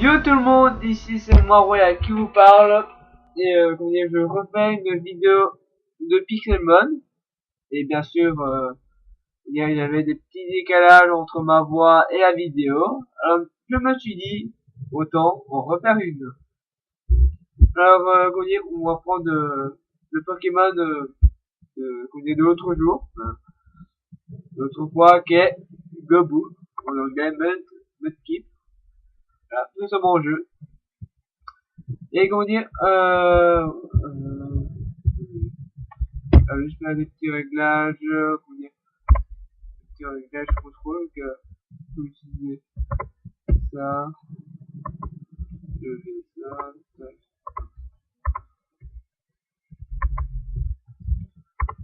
Yo tout le monde, ici c'est moi Roya qui vous parle et je refais une vidéo de Pixelmon et bien sûr il y avait des petits décalages entre ma voix et la vidéo. Alors je me suis dit autant en refaire une. Alors on va prendre le Pokémon de l'autre jour, l'autre fois qui est Gobu, on a Game Mudkip. Voilà, nous sommes en jeu. Et juste faire des petits réglages, des petits réglages contrôle que faut utiliser ça, je fais ça, ça.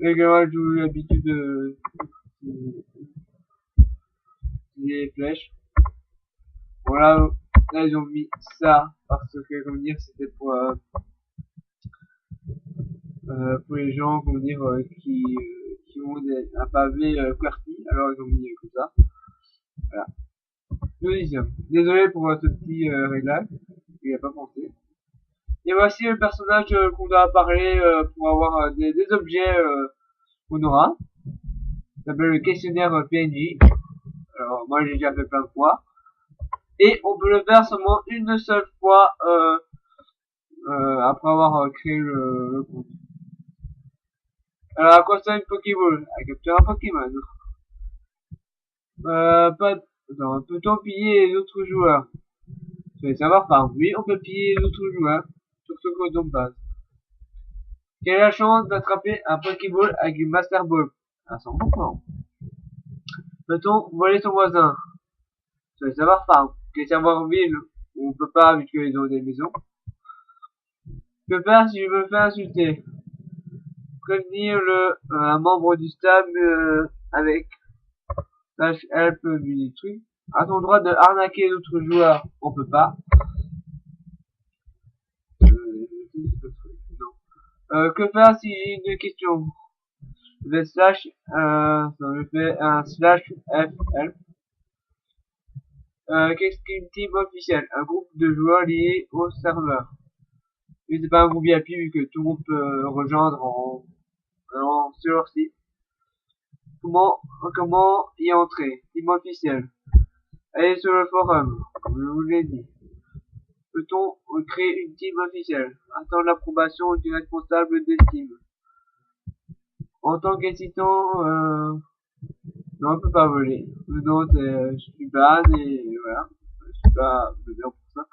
Et moi j'ai eu l'habitude de les flèches. Voilà, là ils ont mis ça parce que c'était pour les gens qui ont un pavé QWERTY, alors ils ont mis comme ça. Voilà. Deuxième. Désolé pour ce petit réglage, il a pas pensé. Et voici le personnage qu'on doit parler pour avoir des objets qu'on aura. Ça s'appelle le questionnaire PNJ. Alors moi j'ai déjà fait plein de fois. Et on peut le faire seulement une seule fois après avoir créé le compte. Alors à quoi sert une Pokéball? À capturer un Pokémon. Peut-on piller les autres joueurs? Vous allez savoir par oui, on peut piller les autres joueurs sur ce code de base. Quelle est la chance d'attraper un Pokéball avec une Master Ball? À 100%. Peut-on voler son voisin? Vous allez savoir par quel savoir ville où on peut pas vu qu'ils ont des maisons. Que faire si je me fais insulter? Prévenir un membre du staff avec help du truc. A-t-on le droit de arnaquer d'autres joueurs? On peut pas. Que faire si j'ai une question? Je fais un slash FL. Qu'est-ce qu'une team officielle? Un groupe de joueurs liés au serveur. Mais c'est pas un groupe VIP vu que tout le monde peut rejoindre sur leur site. Comment y entrer? Team officielle. Allez sur le forum, comme je vous l'ai dit. Peut-on créer une team officielle? Attendre l'approbation du responsable des teams. En tant qu'hésitant, non, on peut pas voler. Donc, je suis ban et voilà. Je suis pas bien pour ça.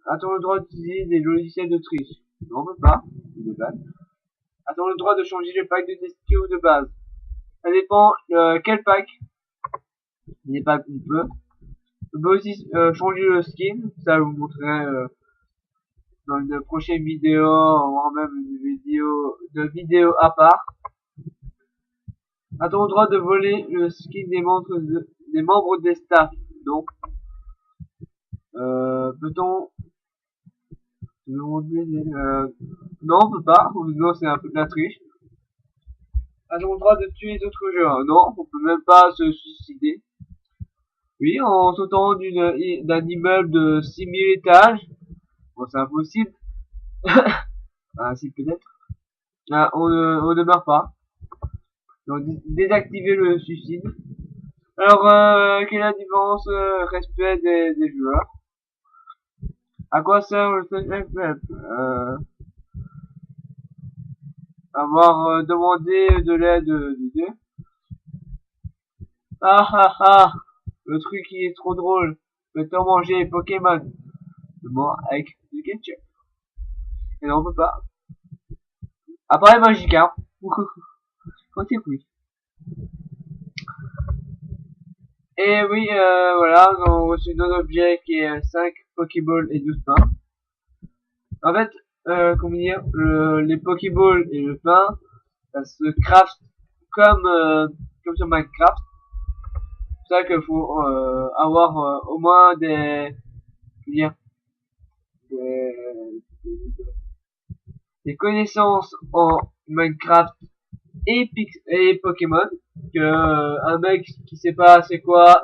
A-t-on le droit d'utiliser des logiciels de triche? Non, on peut pas. On est ban. A-t-on le droit de changer le pack de destination de base? Ça dépend quel pack. Les packs on peut. On peut aussi changer le skin. Ça, je vous montrerai dans une prochaine vidéo, voire même une vidéo à part. A-t-on le droit de voler le skin des membres des staffs? Non. Peut-on non, on peut pas. Non, c'est un peu de la triche. A-t-on le droit de tuer les autres joueurs? Non, on peut même pas se suicider. Oui, en sautant d'un immeuble de 6000 étages. Bon, c'est impossible. Ah, si, peut-être. Ah, on ne meurt pas. Donc, désactiver le suicide. Alors, quelle est la différence respect des joueurs? À quoi sert le FF? Avoir demandé de l'aide du deux. Ah ah ah! Le truc qui est trop drôle. Peut-on manger Pokémon? Seulement avec du ketchup. Et non, on peut pas. Appareil magique, hein. Quand c'est oui. Et oui, voilà, nous avons reçu deux objets qui est 5 Pokéballs et 12 pains. En fait, comment dire, les Pokéballs et le pain, ça se craft comme sur Minecraft. C'est ça qu'il faut avoir au moins des connaissances en Minecraft et Pokémon, que un mec qui sait pas c'est quoi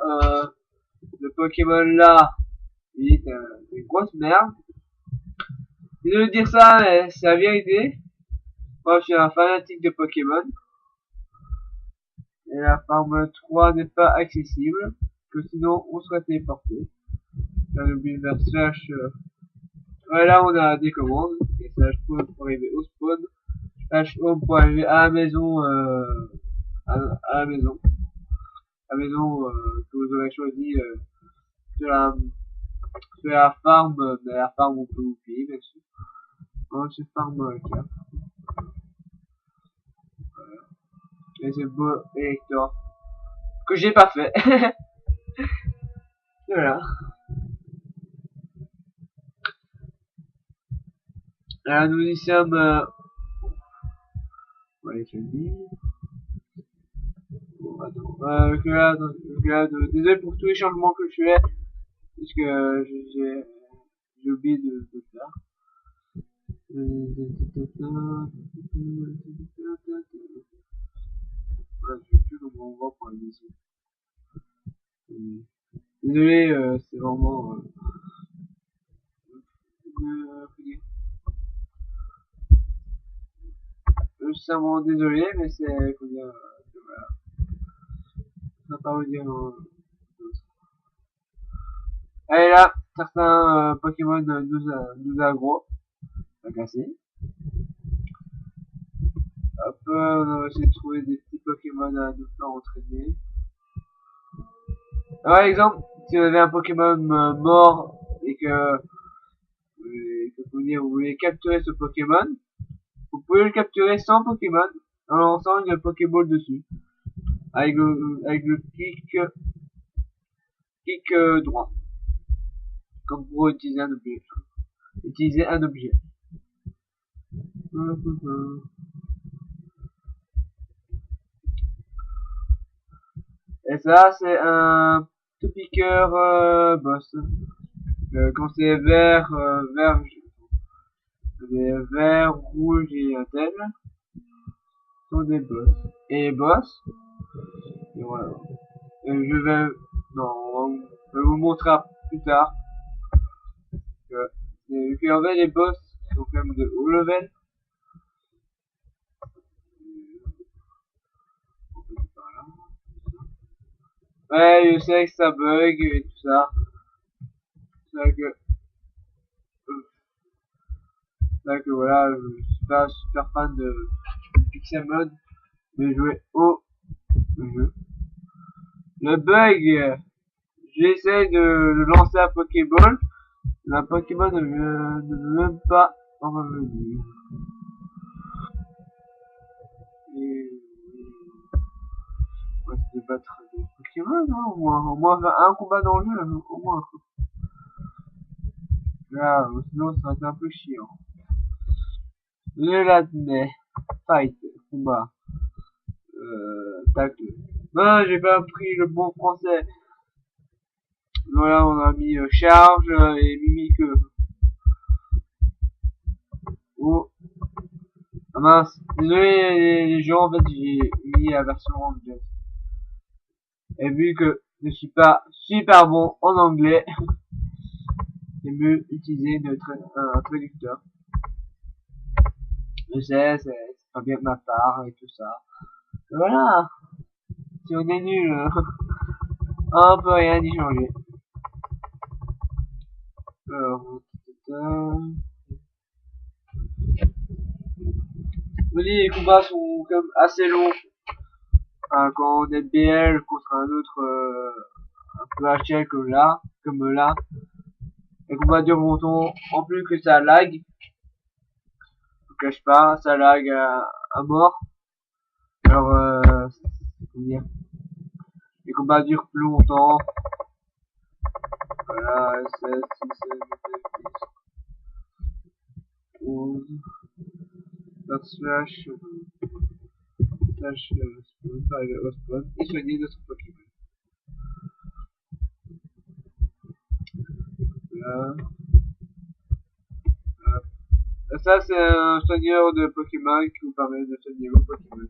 le Pokémon là, Oui, c'est une grosse merde. Désolé de dire ça, mais c'est la vérité. Moi, je suis un fanatique de Pokémon. Et la farm 3 n'est pas accessible. Que sinon, on serait téléporté. Là, n'oublie vers slash. Ouais, là, on a des commandes. Et slash spawn pour arriver au spawn. Slash home pour arriver à la maison. À la maison. La maison que vous aurez choisi sur la farm. Mais la farm, on peut oublier, bien sûr. Non, c'est farm 4. Et c'est beau élector. Que j'ai pas fait. Voilà. Là, nous y sommes. Ouais, je le dis. Bon, attends. Désolé pour tous les changements que je fais. Puisque j'ai oublié de le faire. Voilà, je sais plus comment on voit pour l'émission. Désolé, c'est vraiment. Je suis vraiment désolé, mais c'est. Faut dire. Voilà. Ça va pas vous dire. Allez là, certains Pokémon nous aggro. Agacé. Hop, on va essayer de trouver des petits Pokémon à nous faire entraîner. Par exemple, si vous avez un Pokémon mort et que vous voulez capturer ce Pokémon, vous pouvez le capturer sans Pokémon en lançant une Pokéball dessus. Avec le clic droit. Comme pour utiliser un objet. Et ça, c'est un tout piqueur boss. Quand c'est vert, rouge et un tel, sont des boss. Et les boss, et voilà. Et je vais, non, je vais vous montrer plus tard que, en fait, les boss sont quand même de haut level. Ouais, je sais que ça bug et tout ça. C'est vrai que, voilà, je suis pas super fan de Pixel Mode, mais jouer au jeu. Le bug, j'essaie de le lancer à Pokéball, la Pokéball ne veut même pas en revenir. Et on va se battre des Pokémon, hein, au moins un combat dans le jeu, au moins. Là, sinon ça va être un peu chiant. Je l'admets. Fight, combat, tacle. Non, j'ai pas appris le bon français. Voilà, on a mis charge et mimique. Oh, ah mince. Désolé les gens, en fait j'ai mis la version anglaise. Et vu que je suis pas super bon en anglais, c'est mieux utiliser un traducteur. Je sais, c'est pas bien de ma part et tout ça. Mais voilà, si on est nul, on peut rien y changer. Alors, les combats sont quand même assez longs. Enfin, quand on est BL contre un autre un peu HL comme là, les combats durent longtemps. En plus que ça lag, je vous cache pas, ça lag à mort. Alors, comment dire, les combats durent plus longtemps. Voilà, 16, 6, 7, 8, 10, 11, slash, spawn, par le spawn, et soigner notre Pokémon. Là. Ça, c'est un soigneur de Pokémon qui vous permet de soigner vos Pokémon.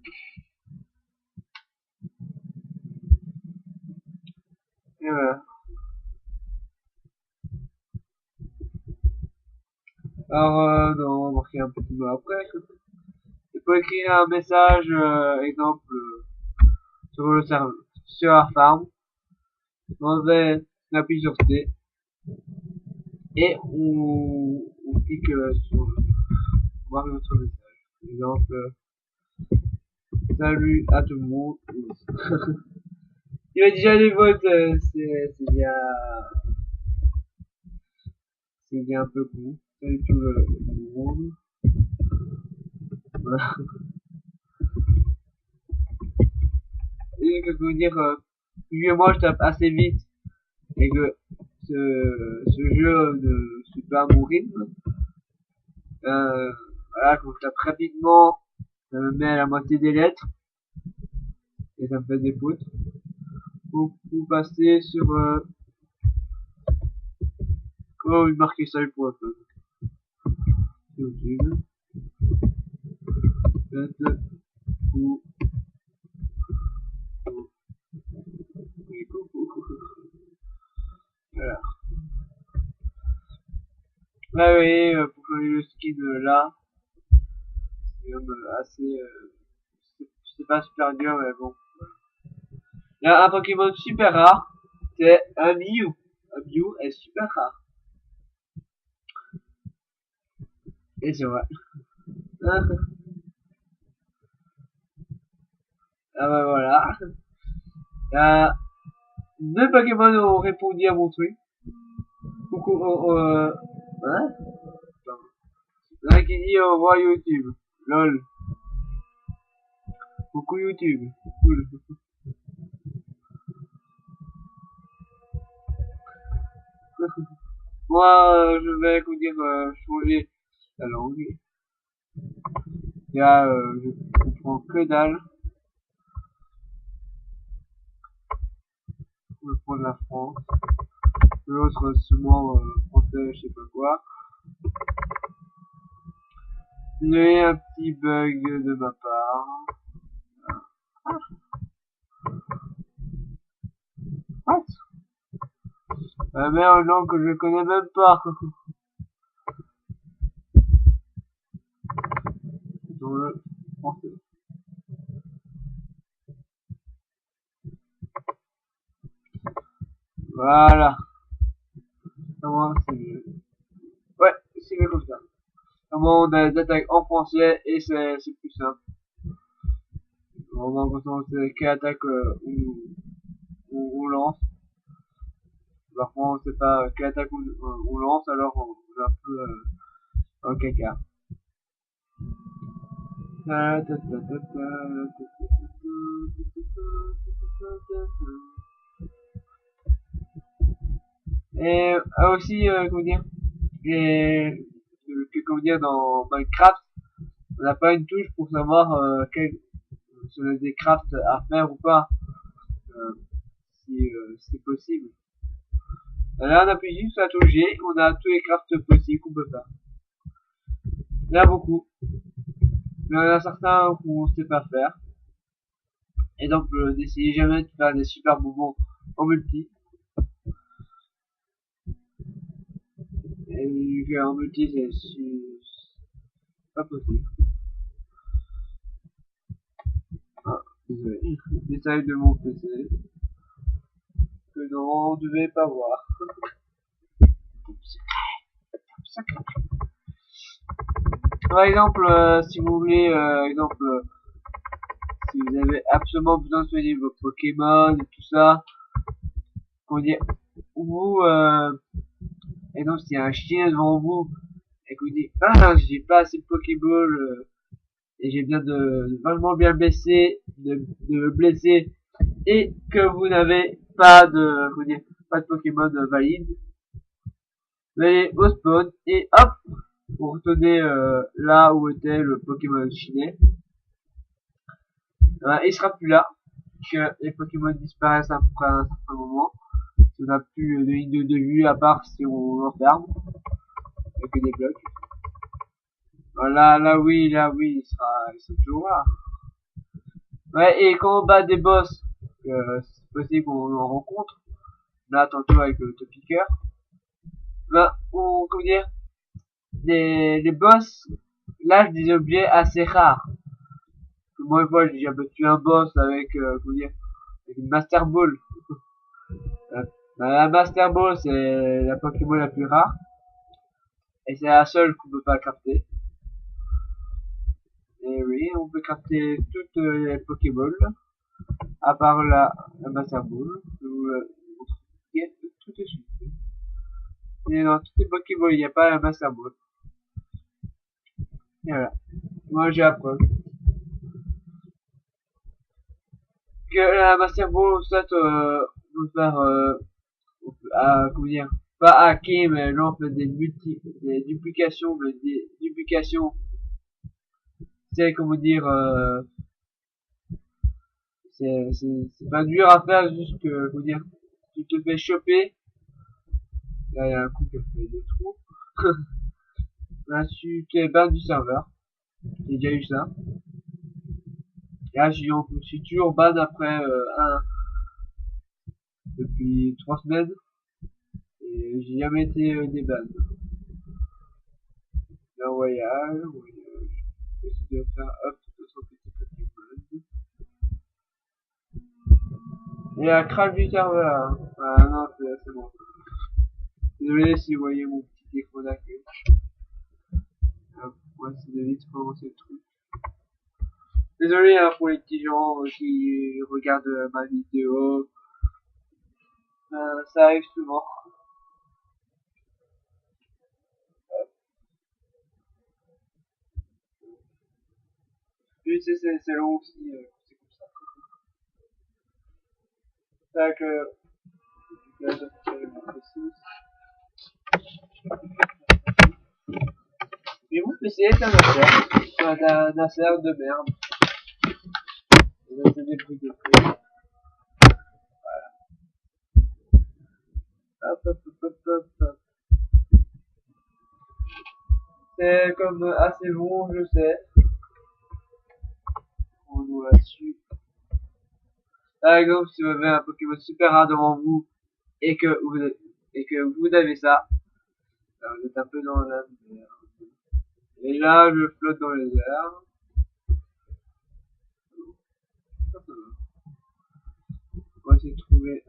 Et voilà. Alors, non, on va marquer un petit mot après. Il faut écrire un message, exemple, sur le serveur, sur la farm. On appuie sur T. Et on clique sur, voir notre message. Par exemple, salut à tout le monde. Il y a déjà des votes, c'est bien un peu con. Salut tout le monde. Voilà. Et que je veux dire, vu que moi je tape assez vite et que ce jeu ne suit pas mon rythme, voilà, quand je tape rapidement, ça me met à la moitié des lettres et ça me fait des fautes. Vous passer sur comment vous marquez ça pour un peu. YouTube. Peut-être ou voilà. Là, oui, pour changer le skin là, c'est même assez, c'est pas super dur, mais bon. Il y a un Pokémon super rare, c'est un Mew. Un Mew est super rare. Et c'est vrai. Ah bah voilà. Il y a deux Pokémon ont répondu à mon truc. Coucou, hein? Il y en a qui dit au revoir YouTube. Lol. Coucou YouTube. Cool. Moi, je vais, comment dire, changer la langue. Il y a, je comprends que dalle. Je vais prendre la France. L'autre, sûrement, français, je sais pas quoi. Il y a un petit bug de ma part. What? La merde, langue que je connais même pas. Dans le français. Voilà. Comment c'est mieux. Ouais, c'est mieux comme ça. Comment on a des attaques en français et c'est plus simple. Vraiment, quand c'est quelle attaque on lance. Par contre, on sait pas quelle attaque on lance, alors on est un peu dans le caca. Et aussi, comment dire, comment dire, dans Minecraft, on n'a pas une touche pour savoir si on a des crafts à faire ou pas, si c'est possible. Là, on appuie juste sur la touche G, on a tous les crafts possibles qu'on peut faire. Il y en a beaucoup, mais il y en a certains qu'on sait pas faire. Et donc, n'essayez jamais de faire des super moments en multi. Et en multi, c'est pas possible. Ah, désolé. Détail de mon PC. Que non, on devait pas voir. Par exemple, si vous voulez, si vous avez absolument besoin de soigner vos Pokémon et tout ça, comment dire, vous, et donc s'il y a un chien devant vous, et que vous dites, ah, j'ai pas assez de Pokéball, et j'ai besoin de vraiment bien blesser, de me blesser, et que vous n'avez pas de, comment dire, pas de Pokémon valide, vous allez au spawn, et hop, vous retournez là où était le Pokémon chinois. Il sera plus là, que les Pokémon disparaissent après un certain moment. On n'a plus de ligne de vue à part si on l'enferme avec des blocs. Là oui, il sera toujours là. Ouais, et quand on bat des boss, c'est possible qu'on en rencontre. Là, tantôt avec le Topiqueur. Ben, comment dire, les boss lâchent des objets assez rares. Moi, une fois, j'ai déjà battu un boss avec, comment dire, avec une Master Ball. La Master Ball, c'est la Pokémon la plus rare. Et c'est la seule qu'on peut pas crafter. Et oui, on peut crafter toutes les Pokéballs, à part la Master Ball. Je vous le montre tout de suite. Et dans toutes les Pokéballs, il n'y a pas la Master Ball. Et voilà. Moi, j'ai la preuve. Que la Master Ball, soit, on peut faire, comment dire, pas hacker, mais genre, on fait des duplications, mais des duplications, c'est, comment dire, c'est pas dur à faire, juste que, comment dire, tu te fais choper. Là, il y a un coup qui a fait des trous. Là, tu t'es ban du serveur. J'ai déjà eu ça. Et là, je suis toujours ban après, depuis 3 semaines. Et j'ai jamais été déban. Là, voyage, essayer de faire hop, notre petit Pokémon. Et la crash du serveur. Ah non, c'est bon. Désolé si vous voyez mon petit écran d'accueil. Moi, c'est de vite commencer le truc. Désolé hein, pour les petits gens qui regardent ma vidéo. Ça arrive souvent. Tu sais, c'est long aussi. C'est comme ça. C'est vrai que là, j'ai fait mon PC. Mais mon PC est un affaire. Un affaire de merde. C'est des trucs de prix. Hop, hop, hop, hop, hop. C'est comme assez bon, je sais. On joue là-dessus. Par exemple, si vous avez un Pokémon super rare devant vous et que vous avez ça, vous êtes un peu dans la merde. Et là, je flotte dans les airs. On va essayer de trouver,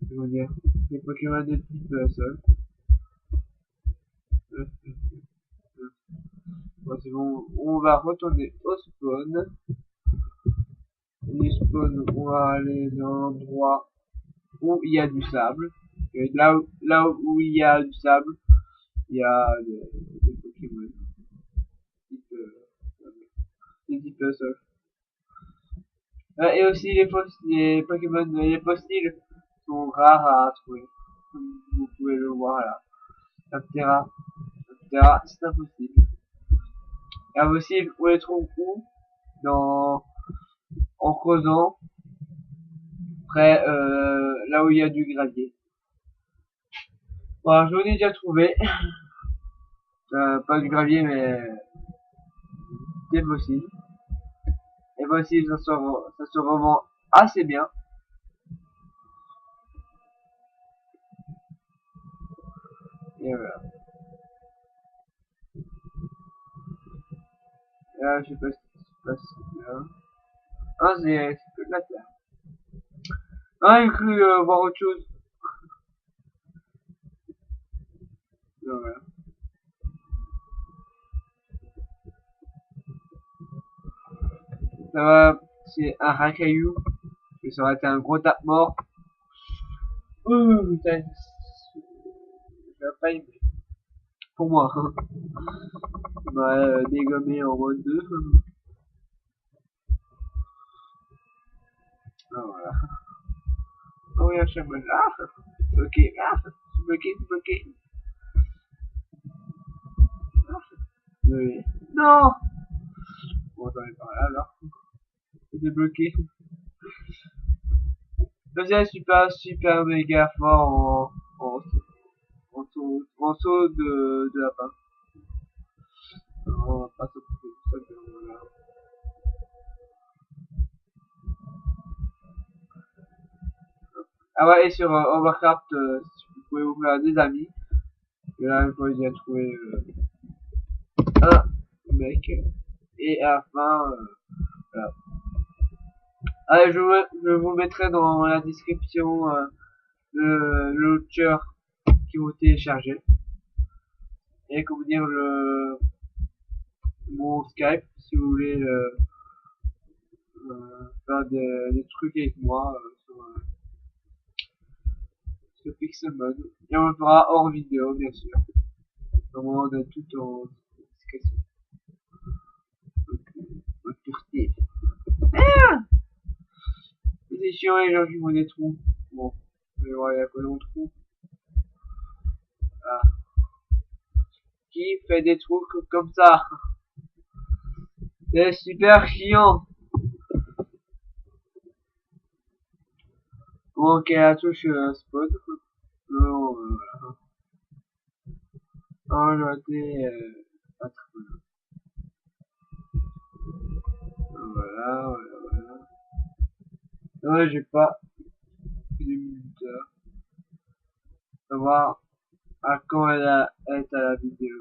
comment dire, des Pokémon de type sol. Bon, c'est bon, on va retourner au spawn. Les spawns, on va aller dans l'endroit où il y a du sable. Et là où il y a du sable, il y a des Pokémon type, des types sol. Et aussi les Pokémon, les fossiles sont rares à trouver. Comme vous pouvez le voir là. Aptera, c'est impossible. Et impossible, on les trouve où? En creusant, près, là où il y a du gravier. Bon, j'en ai déjà trouvé. Pas du gravier, mais des fossiles. Les fossiles, ça se revend assez bien. Et voilà. Et là, je sais pas ce qui se passe là. Ah, c'est que de la terre. Ah, j'ai cru voir autre chose. Voilà. Ça va, c'est un racaillou. Et ça aurait été un gros tape mort. Ouh, putain. J'ai pas aimé. Pour moi. Ça m'a dégommé en mode 2. Ah, voilà. Oh, oui, un chaman. Ah! Ok, ah! C'est bloqué. Ah, désolé. Non! Bon, j'en ai par là alors. C'est débloqué. Deuxième super méga fort en saut de lapin. On va pas s'occuper de ça, mais voilà. Ah ouais, et sur Overcraft, vous pouvez ouvrir des amis. Et là, une fois que j'ai trouvé un mec, et à la fin, voilà. Ah, je vous mettrai dans la description le launcher qui vous téléchargez. Et comment dire mon Skype si vous voulez faire des trucs avec moi sur Pixelmon. Et on le fera hors vidéo bien sûr. Comment on a tout en description. Donc, pureté. C'est chiant les gens qui font des trous. Bon, vous allez voir il y a quoi dans le trou. Ah. Qui fait des trous comme ça? C'est super chiant. Bon, ok, la touche spawn. Voilà. Oh, j'ai été pas très bien. Voilà, voilà, voilà. Ouais, j'ai pas plus de minuteur. Savoir à quand elle est à la vidéo.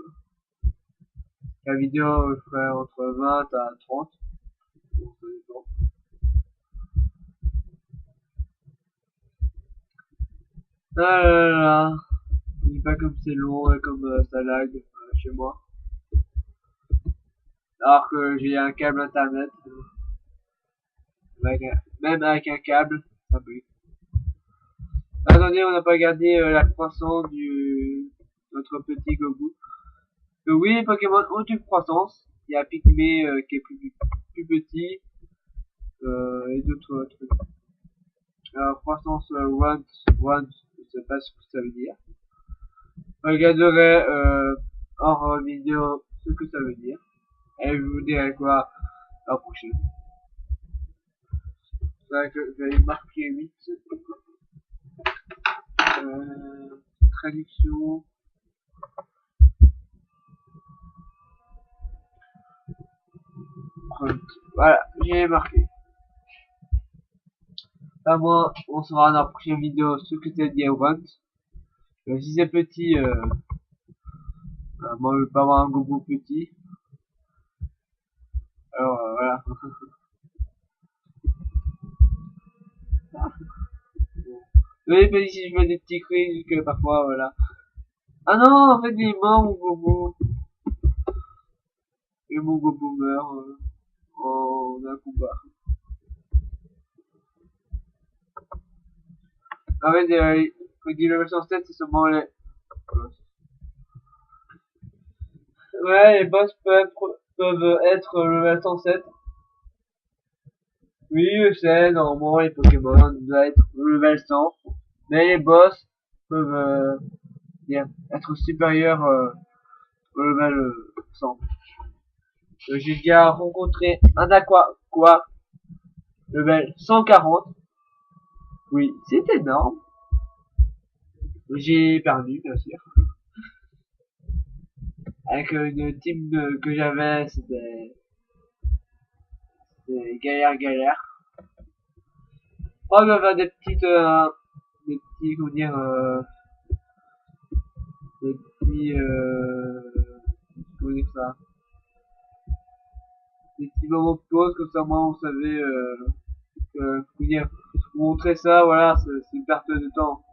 La vidéo, je ferai entre 20 à 30. Bon, ça dépend. Ah là là là. Je dis pas comme c'est long et comme ça lag chez moi. Alors que j'ai un câble internet. Même avec un câble, ça bug. Attendez, on n'a pas gardé la croissance du notre petit Gobu. Oui, les Pokémon ont une croissance. Il y a Pygmée qui est plus petit et d'autres trucs. Croissance want, je sais pas ce que ça veut dire. Je regarderai hors vidéo ce que ça veut dire. Et je vous dirai quoi la prochaine. C'est vrai que je vais marquer 8. Traduction. Voilà, j'ai marqué. Là, moi, on saura dans la prochaine vidéo ce que c'est dire want. Si c'est petit, moi je veux pas avoir un gogo petit. Alors voilà. Oui, mais si je mets des petits cris, que parfois, voilà. Ah non, en fait, il est mort, mon gogo. Et mon gogo meurt en un combat. En fait, quand il dit level 107, c'est seulement les... Ouais, les boss peuvent être level 107. Oui, je sais, normalement, les Pokémon doivent être level 100. Mais les boss peuvent être supérieurs au level 100. J'ai déjà rencontré un Aqua, quoi, level 140. Oui, c'est énorme. J'ai perdu, bien sûr. Avec une team que j'avais, c'était galère. Oh, il va faire des petits, comment dire, des petits, comment dire ça, des petits moments de pause, comme ça, moi, vous savez, comment dire, vous montrer ça, voilà, c'est une perte de temps.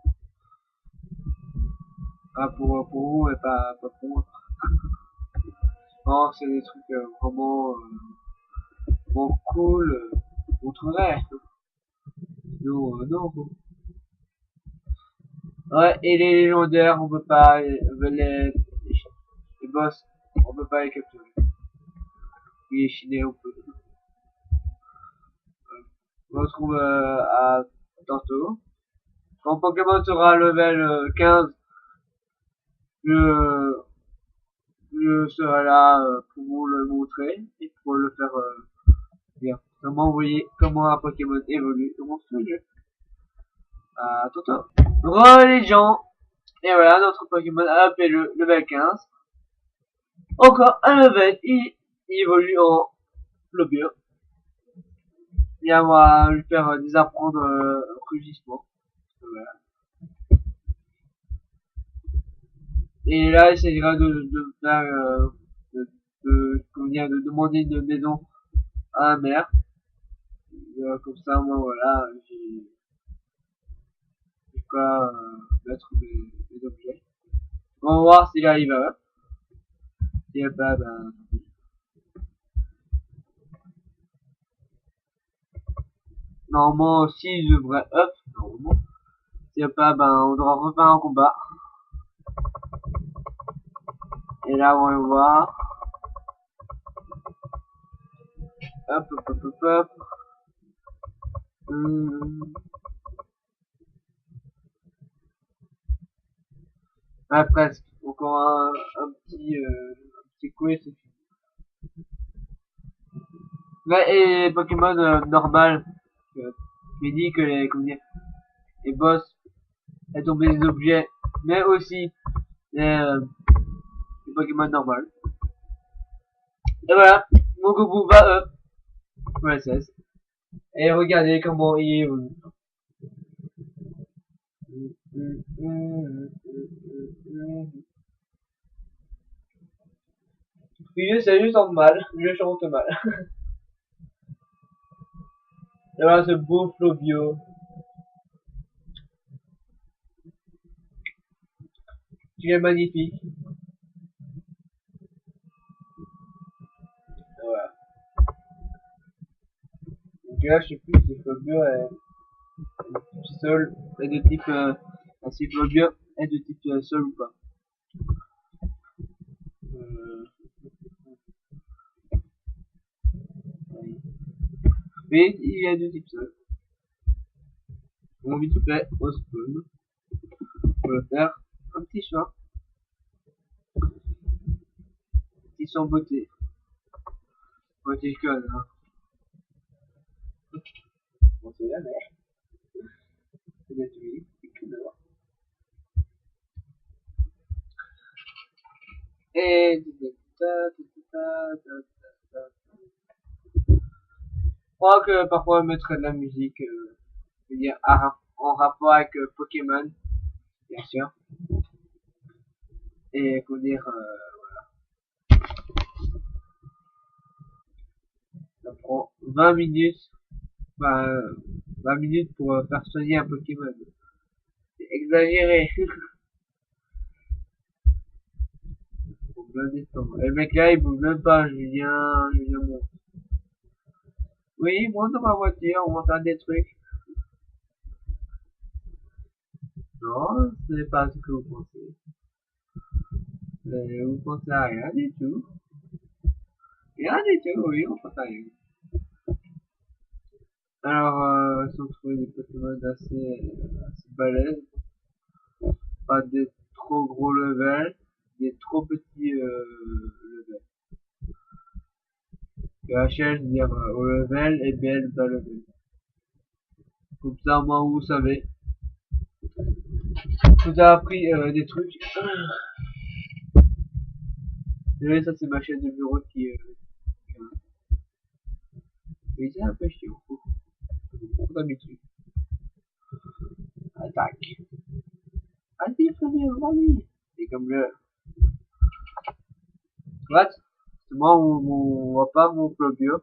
Ah, pour vous, et pas pour moi. Non, c'est des trucs vraiment, vraiment cool, montrerai. Non, non. Ouais, et les légendaires, on peut pas, les boss, on peut pas les capturer. Les chinés, on peut. On se retrouve à tantôt. Quand Pokémon sera level 15, je, je serai là pour vous le montrer et pour le faire dire. Comment vous voyez comment un Pokémon évolue dans ce jeu. À tantôt. Re les gens. Et voilà, notre Pokémon a appelé le level 15. Encore un level, il évolue en Lobio. Et on va lui faire désapprendre rugissement. Voilà. Et là, il s'agira de faire, comment dire, de demander une maison à un maire. Comme ça, moi, voilà, j'ai quoi mettre mes objets. On va voir s'il arrive à eux. S'il n'y a pas, ben, normalement aussi, il devrait up, normalement. S'il n'y a pas, ben, on devra refaire un combat. Et là, on va voir. Hop, hop, hop, hop, hop. Hum. Ah, presque. Encore un petit quiz. Ouais, et Pokémon normal. Qui dit que les boss, elles tombent des objets, mais aussi les Pokémon normal. Et voilà, mon Goku va pour la 16. Et regardez comment il évolue. Puis c'est juste en mal, je chante mal. Et voilà ce beau Flobio. Tu es magnifique. Et voilà. Donc là, je sais plus si Flobio est seul, est de type, si Flobio est de type seul ou pas. Oui, il est de type seul. On vite fait au spawn. On va faire un petit choix. Petit sans beauté. Beauté code, hein. Bon, c'est la mer. C'est détruit. C'est que dehors. Et je crois que parfois on mettrait de la musique, je veux dire, en rapport avec Pokémon, bien sûr. Et comment dire, ça prend 20 minutes, enfin, 20 minutes pour faire soigner un Pokémon. C'est exagéré. Pour bien descendre. Et le mec là, il bouge même pas, Julien monte. Oui, monte dans ma voiture, on va faire des trucs. Non, ce n'est pas ce que vous pensez. Vous pensez à rien du tout. Rien du tout, oui, on pense à rien. Alors, si on trouve des Pokémon assez balèzes, pas des trop gros levels, des trop petits levels. HL, c'est-à-dire au level, et BL bas level. Comme ça, au moins, vous savez. Je vous ai appris des trucs. Désolé, ça c'est ma chaise de bureau qui mais c'est un peu chiant. Faut d'habitude. Attaque. Vas-y, frère, vas-y. C'est comme le. What? C'est moi, on voit pas mon Flobio.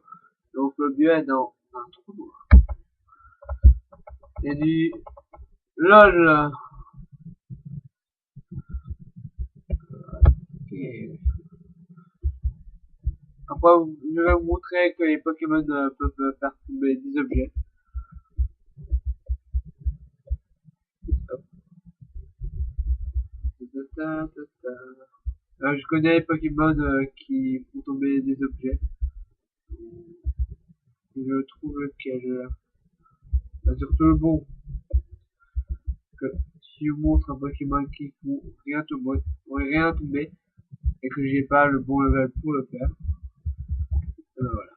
Mon Flobio est dans un trou noir. C'est du LOL. Okay. Après, je vais vous montrer que les Pokémon peuvent faire tomber des objets. Hop. Je connais les Pokémon qui font tomber des objets. Je trouve lequel. Surtout le bon. Que si je vous montre un Pokémon qui font rien tomber et que j'ai pas le bon level pour le faire, et ben voilà.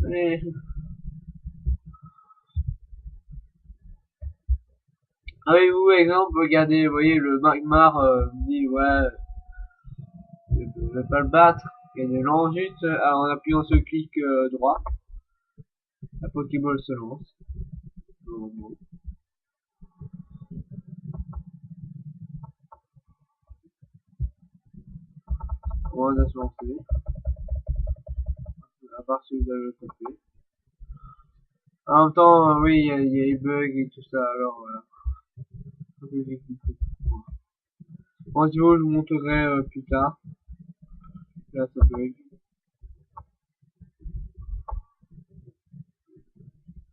Allez. Avec vous, exemple, regardez, vous voyez, le Magmar me dit, ouais, je vais pas le battre. Et il lance juste en appuyant sur le clic droit. La Pokéball se lance. Pokémon à se lancer. À part celui de le côté. En même temps, oui, il y a les bugs et tout ça, alors voilà. Bon, si vous, je vous montrerai plus tard. Là, ça bug.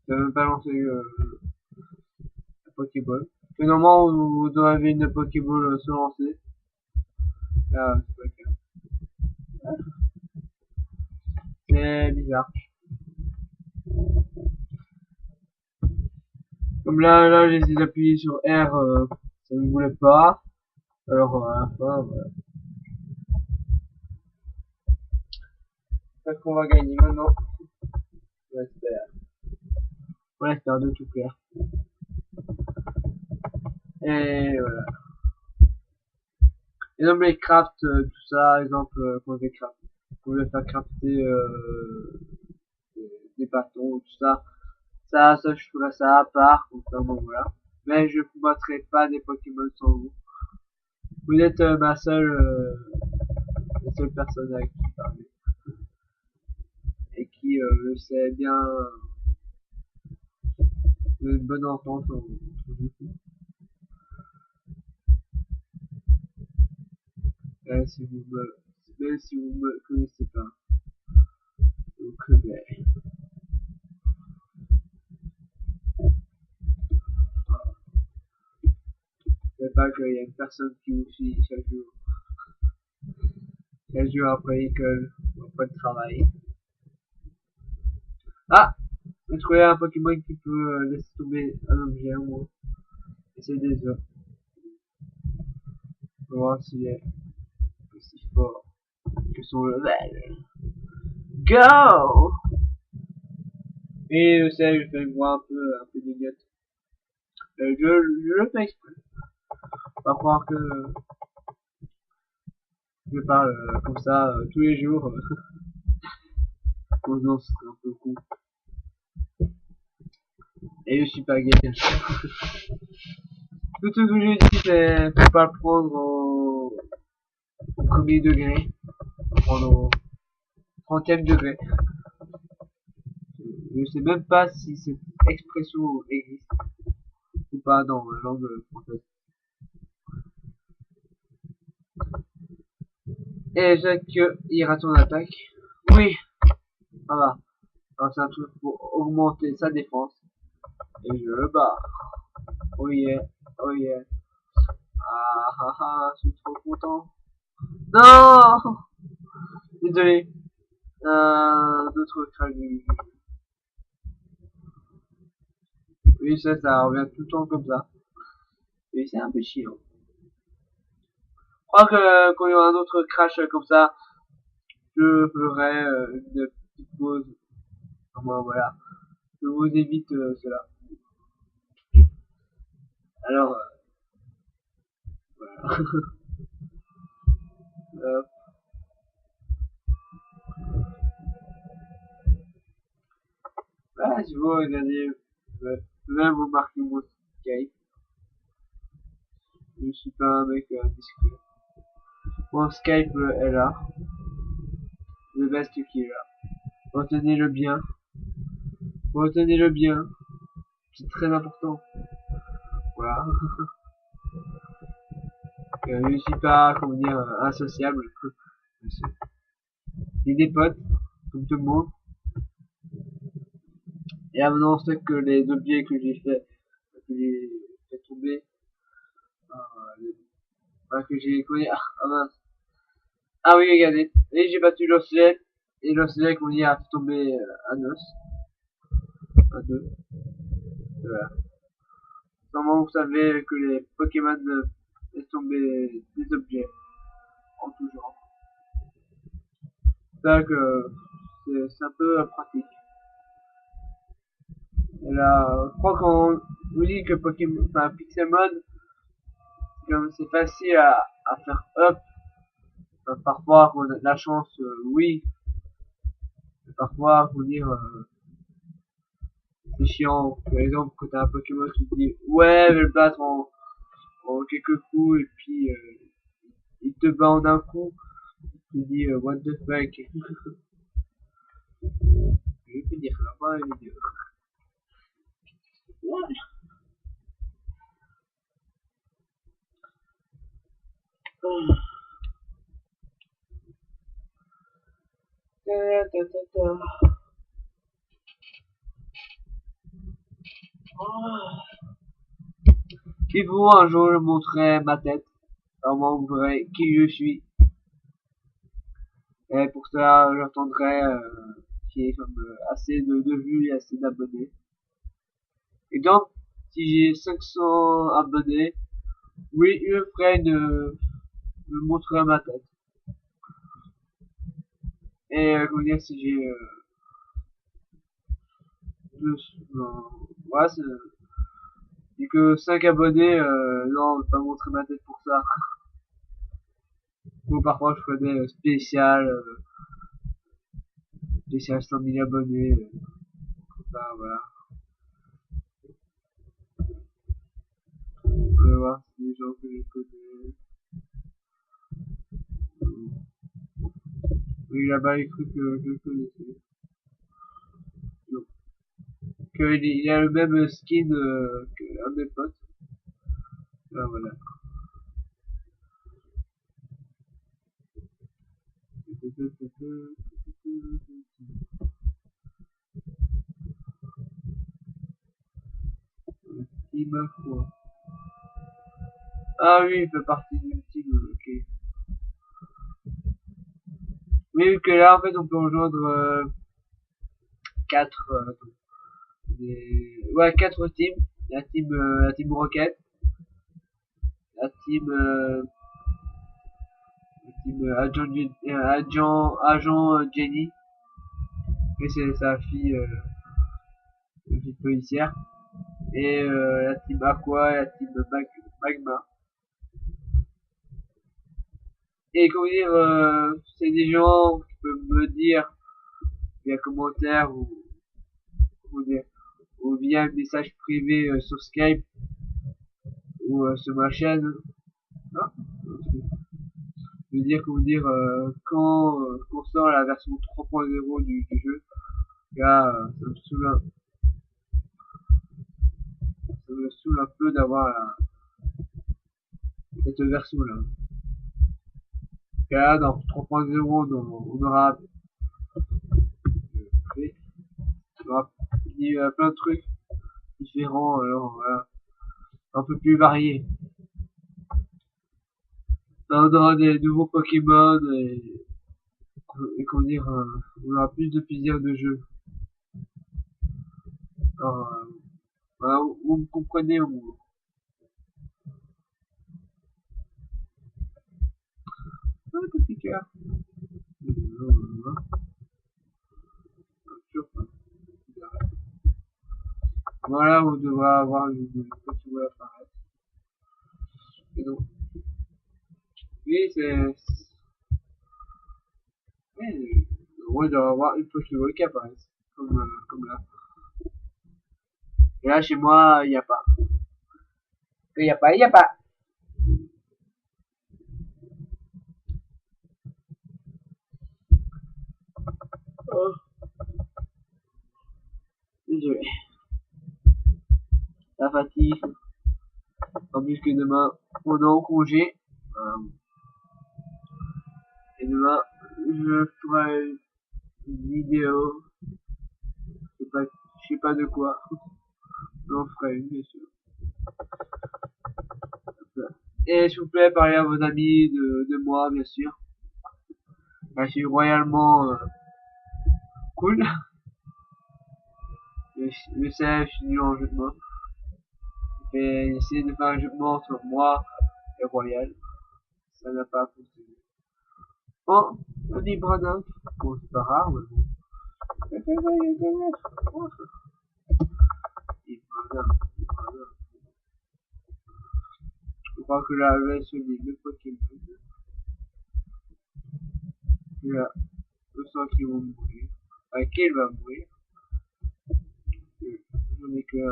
Ça veut même pas lancer la Pokéball. Mais normalement, vous avez une Pokéball se lancer. Là, c'est pas le cas. C'est bizarre. Comme là, j'ai essayé d'appuyer sur R, ça ne voulait pas. Alors, à la fin, voilà. Qu'est-ce qu'on va gagner maintenant? On espère. On espère de tout faire. Et voilà. Exemple les crafts, tout ça, exemple, quand je craft. Quand je vais faire crafter des bâtons, tout ça. Ça, je ferai ça à part, comme ça, bon voilà. Mais je ne combattrai pas des Pokémon sans vous. Vous êtes la seule personne avec qui parler. Et qui le sait bien, une bonne entente entre vous. Même si vous me connaissez pas, je vous connais. C'est pas qu'il y a une personne qui vous suit chaque jour. Chaque jour après l'école, après le travail. Ah! J'ai trouvé un Pokémon qui peut laisser tomber un objet au moins. Et c'est des œufs. On va voir s'il est aussi fort que son level. Go! Et je sais, je fais voir un peu d'idiote. Je le fais exprès. On va croire que je parle comme ça tous les jours. Oh non, ce serait un peu con. Et je suis pas gay. Tout ce que je dis, c'est faut pas le prendre au premier degré, prendre au 30e degré. Je sais même pas si cette expression existe ou pas dans la langue française. Et Jacques ira ton attaque. Oui, voilà. Alors c'est un truc pour augmenter sa défense. Et je le bats. Oh yeah, oh yeah. Ah ah ah, je suis trop content. Non! Désolé. D'autres craquages. Oui, ça revient tout le temps comme ça. Et c'est un peu chiant. Je crois que quand il y aura un autre crash comme ça, je ferai une petite pause. Enfin, voilà. Je vous évite cela. Alors, voilà. euh, voilà, si vous regardez, je peux même vous marquer mon Skype. Je suis pas un mec discret. Mon Skype est là. Le best qui est là. Retenez-le bien. Retenez-le bien. C'est très important. Voilà. Je suis pas, comment dire, insociable. J'ai des potes, comme tout le monde. Et là maintenant, c'est que les objets que j'ai fait tomber, que j'ai connu, mince. Ah oui, regardez. Et j'ai battu l'Océan. Et l'Océan, qu'on y a fait tomber un os. Un deux. Voilà. Normalement, vous savez que les Pokémon laissent tomber des objets. En tout genre. C'est ça que c'est un peu pratique. Et là, je crois qu'on vous dit que Pokémon, enfin Pixelmon, comme c'est facile à faire up. Enfin, parfois, on a de la chance, oui. Mais parfois, faut dire, c'est chiant. Par exemple, quand t'as un Pokémon qui te dit, ouais, je vais le battre en quelques coups, et puis, il te bat en un coup. Je me dis, what the fuck. Je peux dire ça dans la vidéo. Si vous, un jour, je montrerai ma tête. Alors, vous verrez qui je suis. Et pour cela, j'attendrai qu'il y ait comme, assez de vues et assez d'abonnés. Et donc, si j'ai 500 abonnés, oui, je ferai je montrerai ma tête. Et comment dire, si j'ai ouais, j'ai que 5 abonnés, non, je vais pas montrer ma tête pour ça. Ou parfois je ferai des spécial 100 000 abonnés, comme ça, voilà. On va voir si les gens que je connais. Oui, là-bas, les trucs que je connaissais. Donc, il a le même skin qu'un de mes potes. Là, voilà. Team quoi. Ah oui, il fait partie du team, ok. Oui, vu que là, en fait, on peut rejoindre 4 ouais, 4 teams. La team Rocket, la team agent Jenny, et c'est sa fille policière, et la team Aqua et la team Magma. Et comment dire, c'est des gens qui peuvent me dire via commentaire comment dire, ou via un message privé sur Skype ou sur ma chaîne. Ah, je veux dire, comment dire, quand sort la version 3.0 du jeu, là, ça me saoule un peu d'avoir cette version là. Et là, dans 3.0, on aura plein de trucs différents, alors voilà, un peu plus variés. On aura des nouveaux Pokémon et comment dire, on aura plus de plaisir de jeu. Alors, voilà, vous me comprenez au moins. Ah, petit cœur. Voilà, vous devrez avoir une vidéo qui va apparaître. Et donc, oui, oui, on doit avoir une Pokéball qui apparaît. Comme là. Et là, chez moi, il n'y a pas. Il n'y a pas, il n'y a pas. Oh, désolé. La fatigue. En plus que demain, on est en congé. Et demain, je ferai une vidéo. Je sais pas de quoi. J'en ferai une, bien sûr. Et s'il vous plaît, parlez à vos amis de moi, bien sûr. Je suis royalement cool. Je sais, je suis nul en jeu de mots. Et essayer de faire un jeu de mots entre moi et Royal. Ça n'a pas fonctionné. Bon, on dit Bradin. Bon, c'est pas rare, mais bon. Je crois que la version des deux Pokémon, là, je sens qu'ils vont mourir. Qu'elle va mourir. J'en ai que.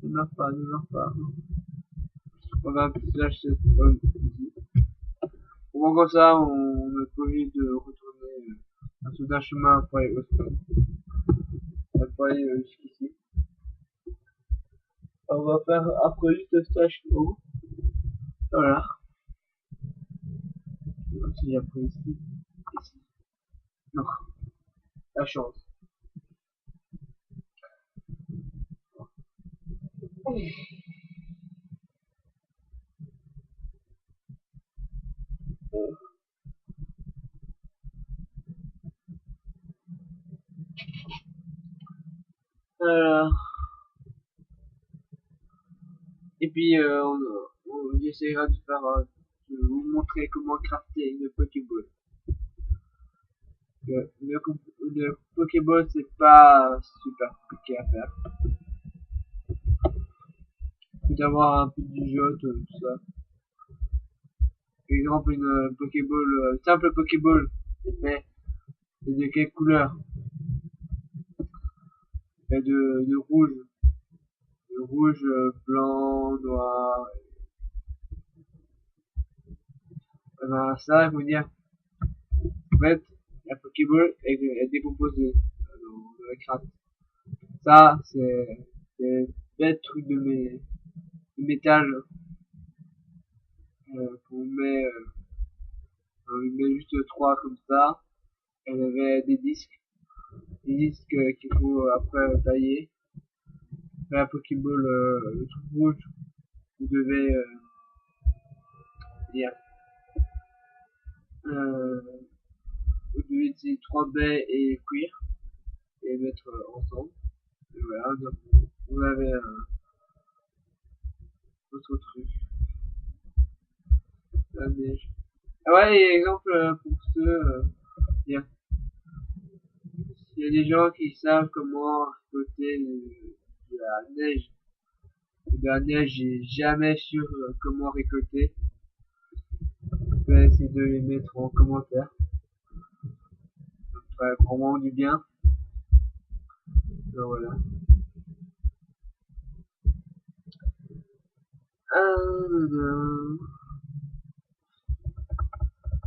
Ne meurs pas, ne meurs pas. On va un petit flash cette pomme. Bon, comme ça, on n'est pas obligé de retourner un tout un chemin pour aller au spawn. Pour aller jusqu'ici. On va faire après juste le stage haut. Voilà. Si j'ai appris ici. Ici. Non. La chance. Alors. Et puis, on essaiera de faire, de vous montrer comment crafter une Pokéball. Une Pokéball, c'est pas super compliqué à faire. Il faut avoir un peu du jeu, tout ça. Par exemple, une Pokéball, simple Pokéball, c'est de quelle couleur? C'est de rouge. De rouge, blanc, noir. Et ben, ça, il faut dire, en fait, la Pokéball est décomposée dans la craft. Ça, c'est des bêtes trucs de métal on lui met juste trois comme ça. Elle avait des disques qu'il faut après tailler. La Pokéball, le truc rouge, vous devez dire, euh, vous devez utiliser trois baies et cuir et mettre ensemble. Et voilà, donc vous avez votre truc. La neige. Ah ouais, et exemple pour ceux, dire, il y a des gens qui savent comment récolter de la neige. De la neige, j'ai jamais sûr comment récolter. Je vais essayer de les mettre en commentaire. Ça me ferait vraiment du bien. Donc voilà.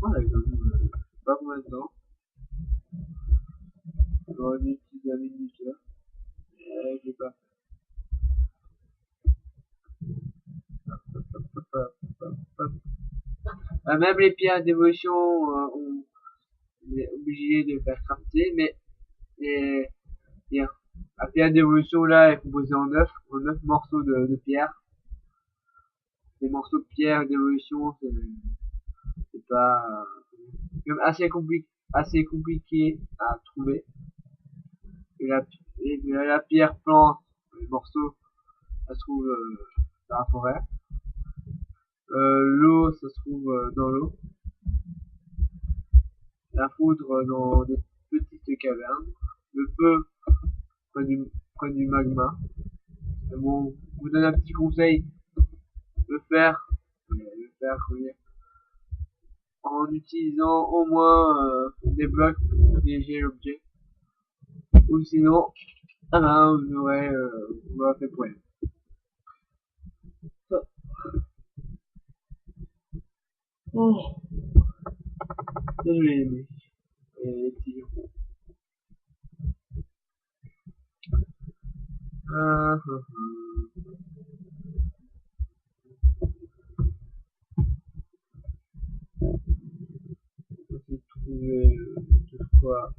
Ouais, pas combien de temps. J'aurais mis petits amis du cœur. Je l'ai pas fait. Même les pierres d'évolution, on est obligé de faire crafter, mais les, les- la pierre d'évolution là est composée en 9 morceaux de pierre. Les morceaux de pierre d'évolution, c'est pas même assez compliqué à trouver. Et la pierre plante, les morceaux, ça se trouve dans la forêt. L'eau, ça se trouve dans l'eau. La foudre dans des petites cavernes. Le feu près du magma. Mais bon, je vous donne un petit conseil. Le faire en utilisant au moins des blocs pour protéger l'objet. Ou sinon, ah ben, vous aurez fait pour rien. Oh, désolé, mais les petits gens. Ah, ah, ah. On va essayer de trouver de quoi.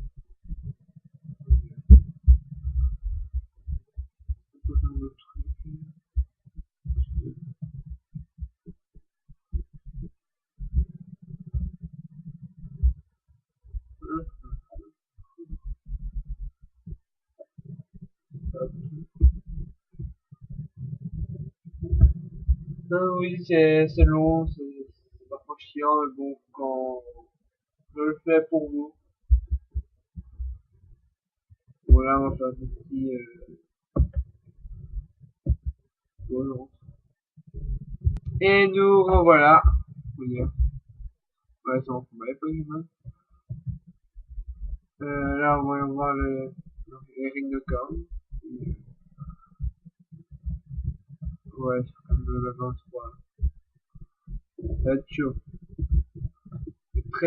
Un autre truc. Ah oui, c'est long, c'est parfois chiant, mais bon, quand je le fais pour vous, voilà, on va faire des petits volant. Et nous revoilà. Faut dire. Ouais, ça en fout mal, pas du mal. Là, on va voir les rings de corne. Ouais, c'est comme le 23. Ça va être chaud.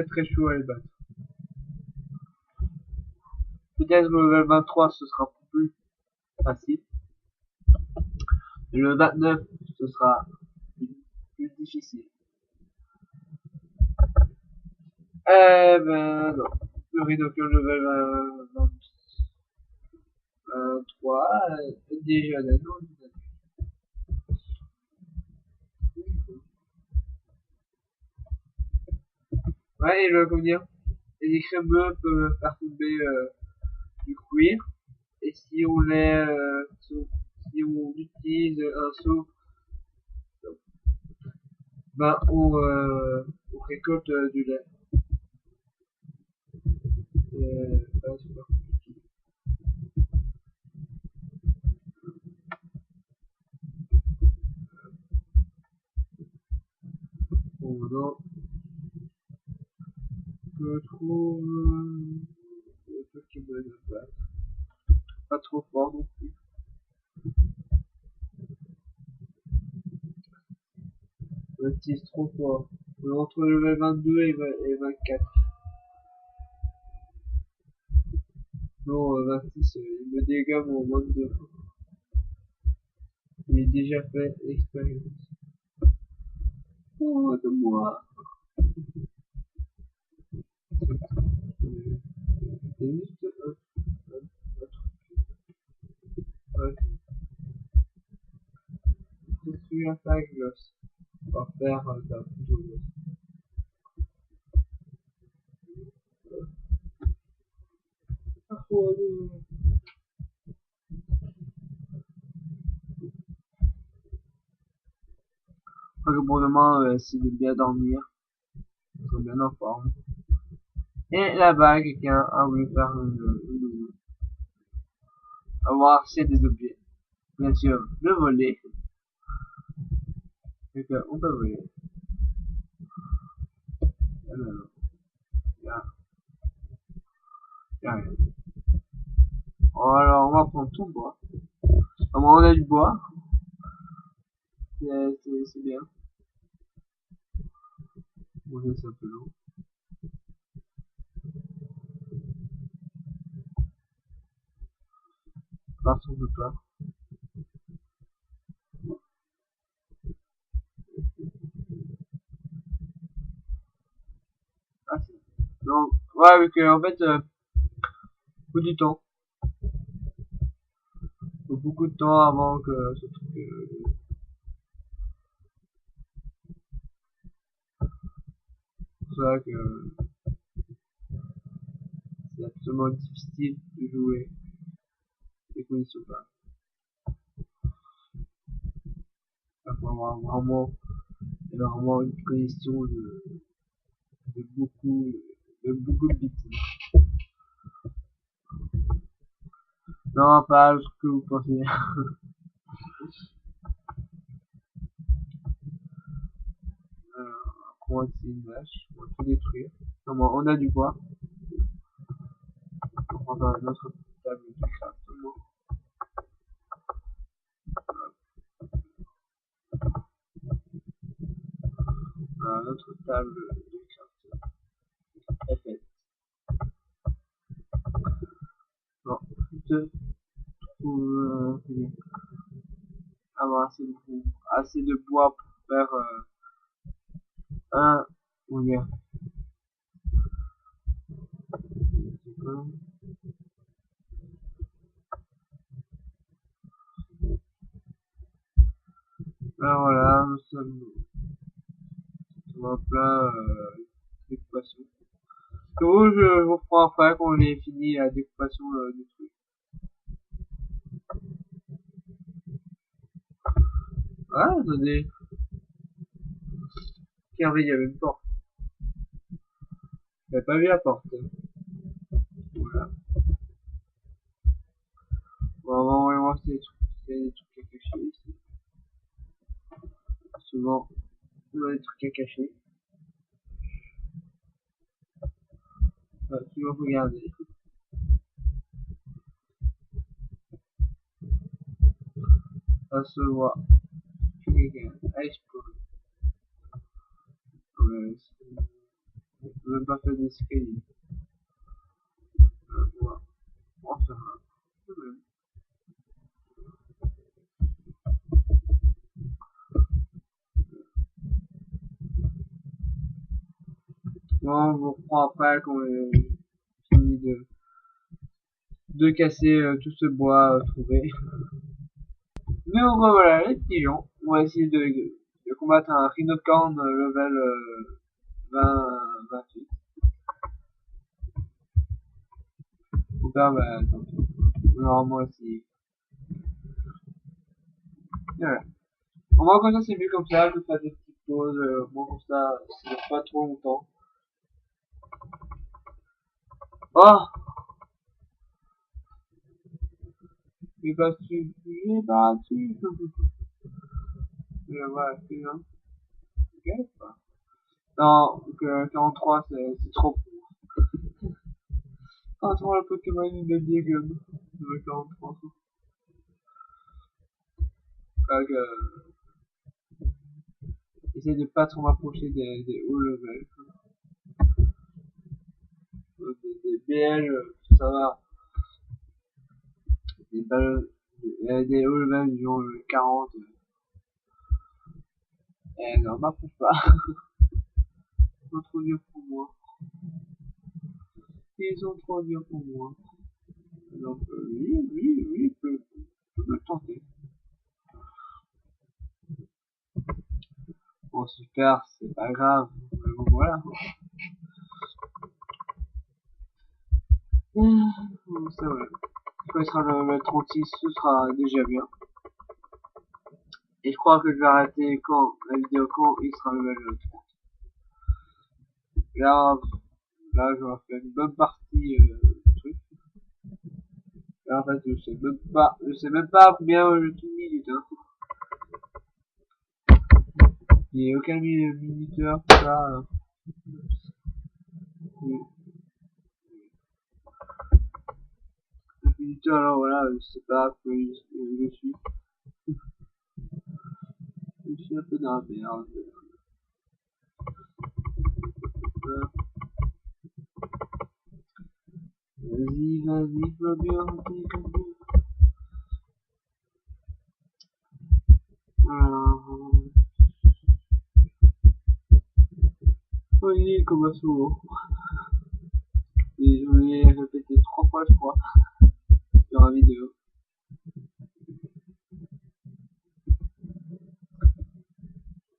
très chaud à les battre. Peut-être le level 23 ce sera plus facile. Et le 29 ce sera plus difficile. Eh ben non. Le Rhinocle level 23 est déjà là, non? Ouais, et comment dire, les crémeux peuvent faire tomber du cuir. Et si on si on utilise un seau, ben on récolte du lait. C'est pas compliqué. Bon, non, je trouve le truc qui me donne la place. Pas trop fort non plus. Le 26 trop fort. Entre le 22 et 24. Non, 26, il me dégomme en moins de 2 fois. Il est déjà fait l'expérience. Oh, de moi. C'est juste un truc. Ouais. Construire un sac gloss. On va faire de la poudre gloss. Ah, oh, pour demain, c'est de bien dormir. Être bien en forme. Et là-bas, quelqu'un a voulu faire une avoir accès des objets. Bien sûr, le voler. Donc, on peut voler. Alors, là, y a rien. Alors, on va prendre tout le bois. À moins on a du bois. C'est bien. Bon, c'est un peu lourd. Parce qu'on peut pas. Ah, non, ouais, vu que, en fait, faut du temps. Faut beaucoup de temps avant que ce truc, c'est ça que c'est absolument difficile de jouer les conditions pas. Il faut avoir vraiment une condition de beaucoup, de victimes. Non, pas ce que vous pensez. On va essayer une vache, on va tout détruire. Non, on a du bois. On prend une autre table de craft. Notre table de craft est faite. Bon, je trouve avoir assez de bois pour faire un, on va dire, là voilà, nous sommes en plein découpation. Donc je vous reprends après quand on ait fini la découpation du truc. Ah, attendez. Tiens, il y avait une porte. J'avais pas vu la porte. Voilà. Bon, on va voir si des trucs à cacher ici. Souvent, on a des trucs à cacher. Toujours regarder. Ça se voit. Quelqu'un a exploré. J'ai même pas fait d'escalier. Voilà. Enfin, quand même. Bon, on vous reprend après quand on fini de casser tout ce bois trouvé. Mais on va voilà, les petits gens. On va essayer de combattre un Rhinocorn level 28. Ou pas, bah, tant pis. On va vraiment essayer. Et voilà. Au moins, comme ça, c'est mieux comme ça. Je fais des petites pauses. Bon, comme ça dure pas trop longtemps. Oh! J'ai battu. J'ai battu. Voilà, c'est bien. Ok, quoi. Non, donc, 43, c'est trop court. 43, le Pokémon, il me dégueule. Le 43. Donc, essaye de pas trop m'approcher des hauts levels. Des BL, ça va. Des balles, des hauts levels, genre 40. Non, m'approche pas. Ils sont trop durs pour moi. Ils sont trop durs pour moi. Donc, oui, je peux le tenter. Bon, super, c'est pas grave. Mais bon, voilà. Bon, c'est vrai. Quand il sera le 36, ce sera déjà bien. Et je crois que je vais arrêter quand la vidéo quand il sera le 30. Là, là, j'aurai fait une bonne partie du truc. Là, en fait, je sais même pas combien je suis minutes, hein. Il n'y a aucun minuteur, tout ça. Oui. Le minuteur, alors voilà, je sais pas que je suis. Je suis un peu dans la merde. Vas-y, Flavien, vas-y. Oui, comme souvent. Et je l'ai répété 3 fois, je crois, sur la vidéo.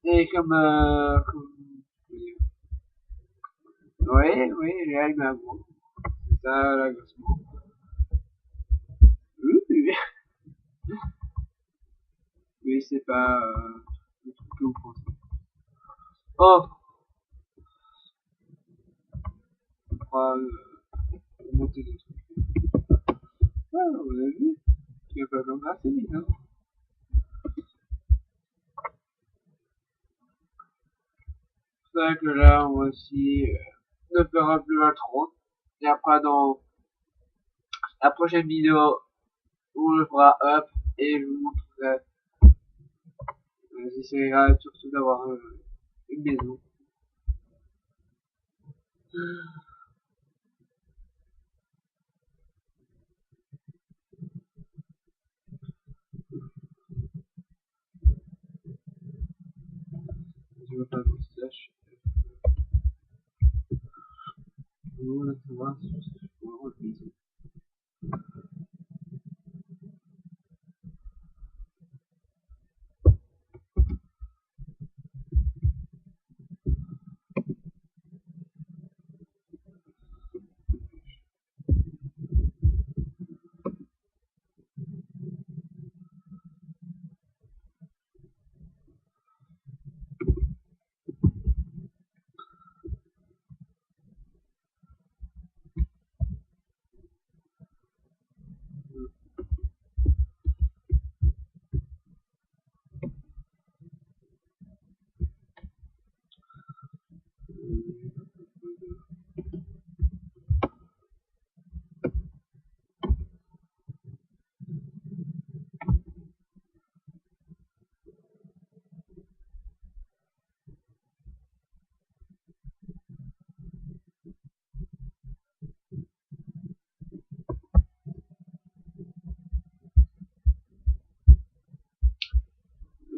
Et oui, j'ai avec ma voix. C'est ça, l'agacement. Oui, mais c'est pas le truc que vous pensez. Oh, on pourra monter des trucs. Ouais, vous avez vu, il y a pas comme ça, c'est vite, hein. C'est vrai que là, on va aussi ne fera plus à 30. Et après, dans la prochaine vidéo, on le fera up et je vous montrerai. J'essaierai surtout d'avoir une maison. Je veux pas de moustache. On va savoir si je peux avoir une maison.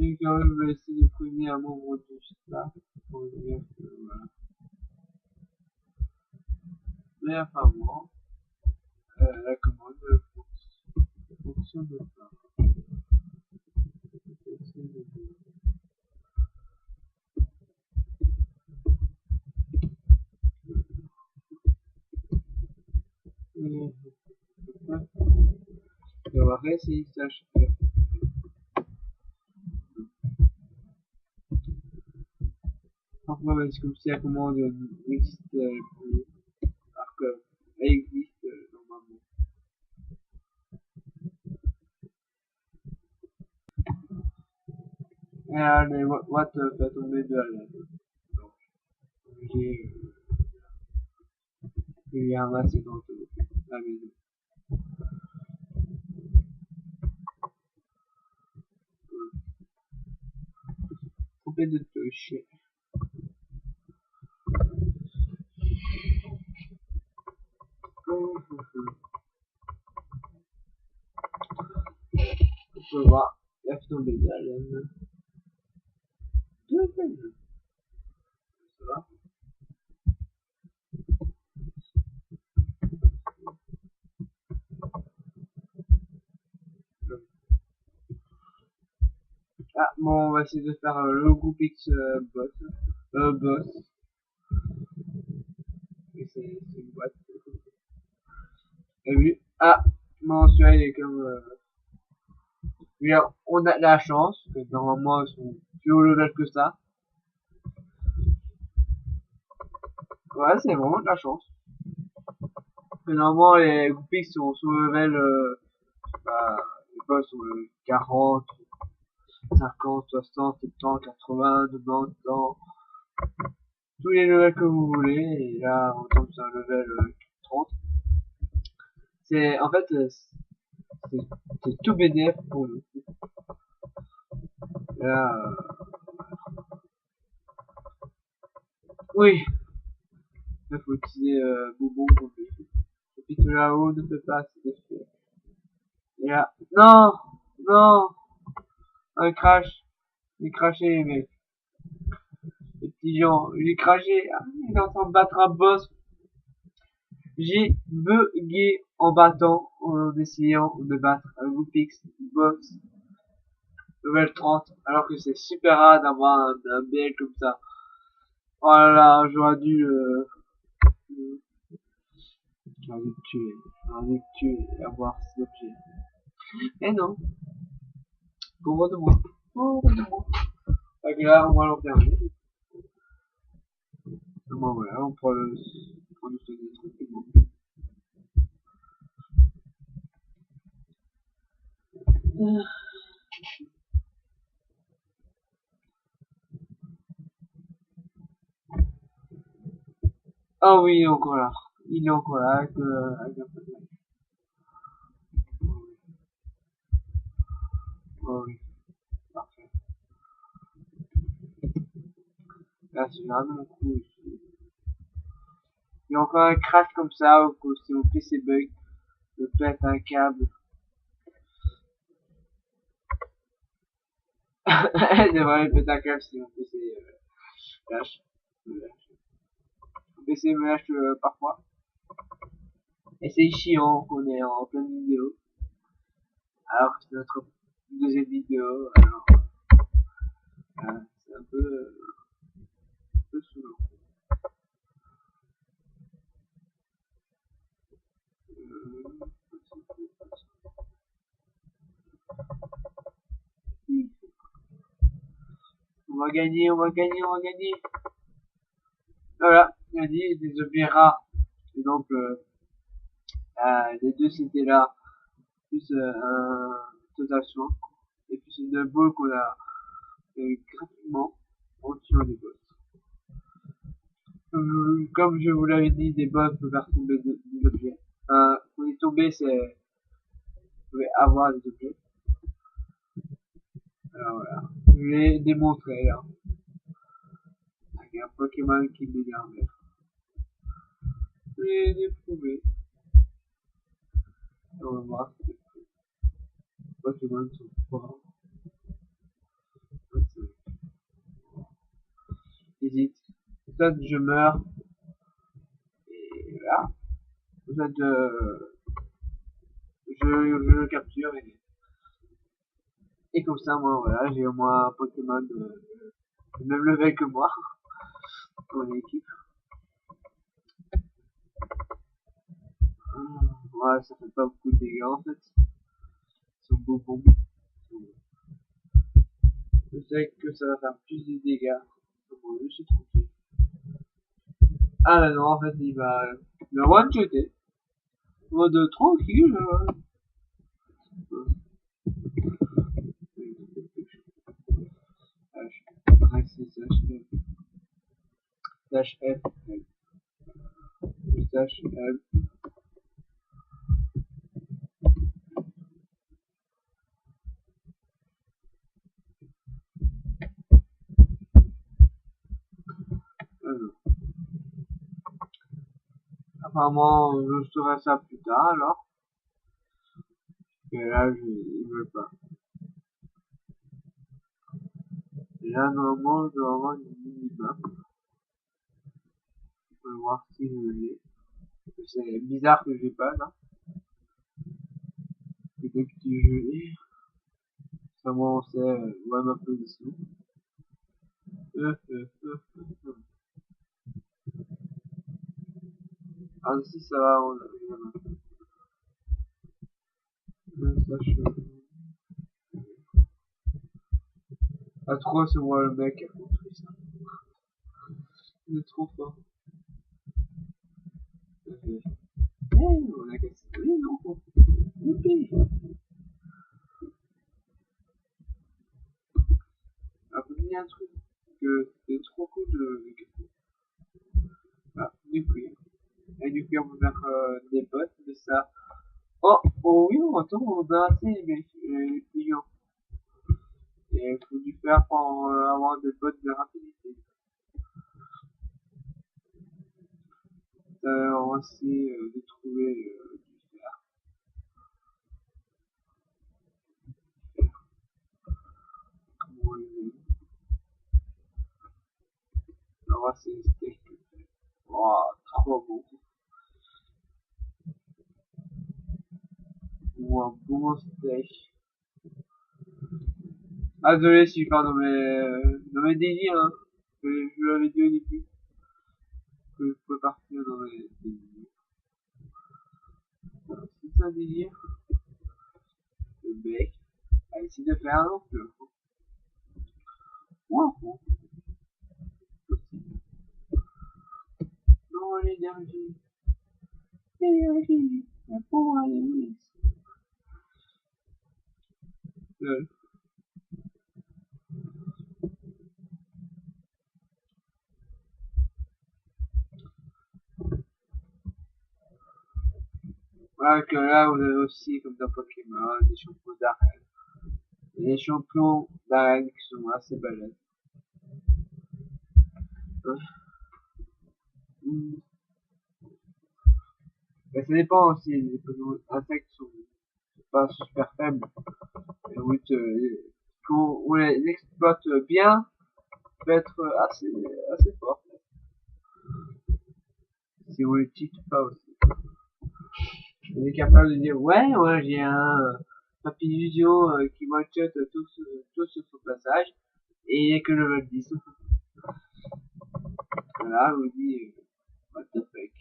Et quand même, je vais essayer de prévenir un membre du staff pour dire que voilà. Mais apparemment, la commande ne fonctionne pas. Et on va réessayer ça. Parfois, c'est comme si la commande n'existe plus, alors qu'elle existe normalement. Et là, les Watt fait tomber de la laine. Donc, j'ai ramassé dans la maison. Trompé de touche. On peut voir, il a fait tomber de la laine. Deux laines. Ça va. Ah, bon, on va essayer de faire le groupe X boss. Et c'est une boîte. T'as vu? Ah, bon, celui-là, il est comme... on a la chance, que normalement, ils sont plus haut level que ça. Ouais, c'est vraiment de la chance. Que normalement, les groupes X sont sous level, bah, les boss sont 40, 50, 60, 70, 80, 90, 100. Tous les levels que vous voulez, et là, on tombe sur un level 30. C'est, en fait, c'est tout BDF pour nous. Là, oui, il faut utiliser Boubon pour lui. Et puis tout là-haut ne peut pas s'effet. Et là, non, non, un crash, j'ai craché les mecs. Les petits gens, j'ai craché, ah, il est en train de battre un boss. J'ai bugué en battant, en essayant de battre un Goopix boss level 30, alors que c'est super rare d'avoir un BL comme ça. Oh là là, j'aurais dû tuer, et avoir cet objet. Mais non, pauvre de moi, pauvre de moi. Donc là, on va l'enfermer. Bon, voilà, on prend nous donner tranquillement. Ah oui, il est encore là. Il est encore là avec un peu de life. Oh oui, parfait. Là, c'est vraiment mon coup ici. Il y a encore un crash comme ça, ou que si mon PC bug, je pète un câble. C'est vrai, je pète un câble si mon PC lâche. Mon PC me lâche parfois. Et c'est chiant qu'on est en pleine vidéo. Alors que c'est notre deuxième vidéo. Alors, c'est un peu saoulant. On va gagner, on va gagner, on va gagner. Voilà, il a dit des objets rares. Et donc, les deux c'était là, plus un total soin, et plus une boule qu'on a gratuitement en tuant des boss. Comme je vous l'avais dit, des boss peuvent faire tomber des objets. Pour les tomber, c'est, vous pouvez avoir des objets. Alors voilà, je l'ai démontré là. Il y a un Pokémon qui m'énerve. Je l'ai prouvé. On va voir si les Pokémon sont forts. hésite. Soit je meurs, et voilà. Soit je le capture, et comme ça, moi, voilà, j'ai au moins un Pokémon de même level que moi pour l'équipe. Ouais, ça fait pas beaucoup de dégâts en fait. Ils sont beaux bombes. Je sais que ça va faire plus de dégâts. Bon, je suis tranquille. Ah là non, en fait, il va le one-shotter. Mode tranquille. Ouais, c'est slash F. Slash F. Non. Apparemment, je saurai ça plus tard alors. Et là, ils veulent pas. Et là, normalement, je dois avoir une minimap. On va voir si je l'ai. C'est bizarre que j'ai pas là. Peut-être que je l'ai. Ça, moi, on sait où est ma position. Ah, si ça va, on a ça, Ah, trop, c'est moi le mec qui a construit ça. Il est trop fort. On a cassé. Oui, non. Youpi. Après, il y a un truc que c'est trop cool de casser. Ah, nucléaire. Et nucléaire, on peut faire des bots de ça. Oh, oh oui, on a assez les clients. Et il faut du faire pour avoir des bots de rapidité. On va essayer de trouver du fer. Comment il est. On va essayer de steak. Oh, trop bon. Ou un bon steak. Ah, désolé si je pars dans mes délires, hein. Je l'avais dit au début. Que je pouvais partir dans mes délires. Alors, si c'est un délire, le mec a essayé de faire un peu. Ou un fond. Non, l'énergie. L'énergie. La pauvre Aloïs. Lol. Ouais, que là, vous avez aussi, comme dans Pokémon, des champions d'arène. Des champions d'arène qui sont assez balèzes. Mm. Mais ça dépend aussi, les Pokémon insectes sont pas super faibles. Et oui, quand on les exploite bien, peut être assez fort. Si on les cheat pas aussi. On est capable de dire, ouais, j'ai un Papillusion qui one-shot tout sur son passage, et que level 10. Voilà, on dit, what the fuck.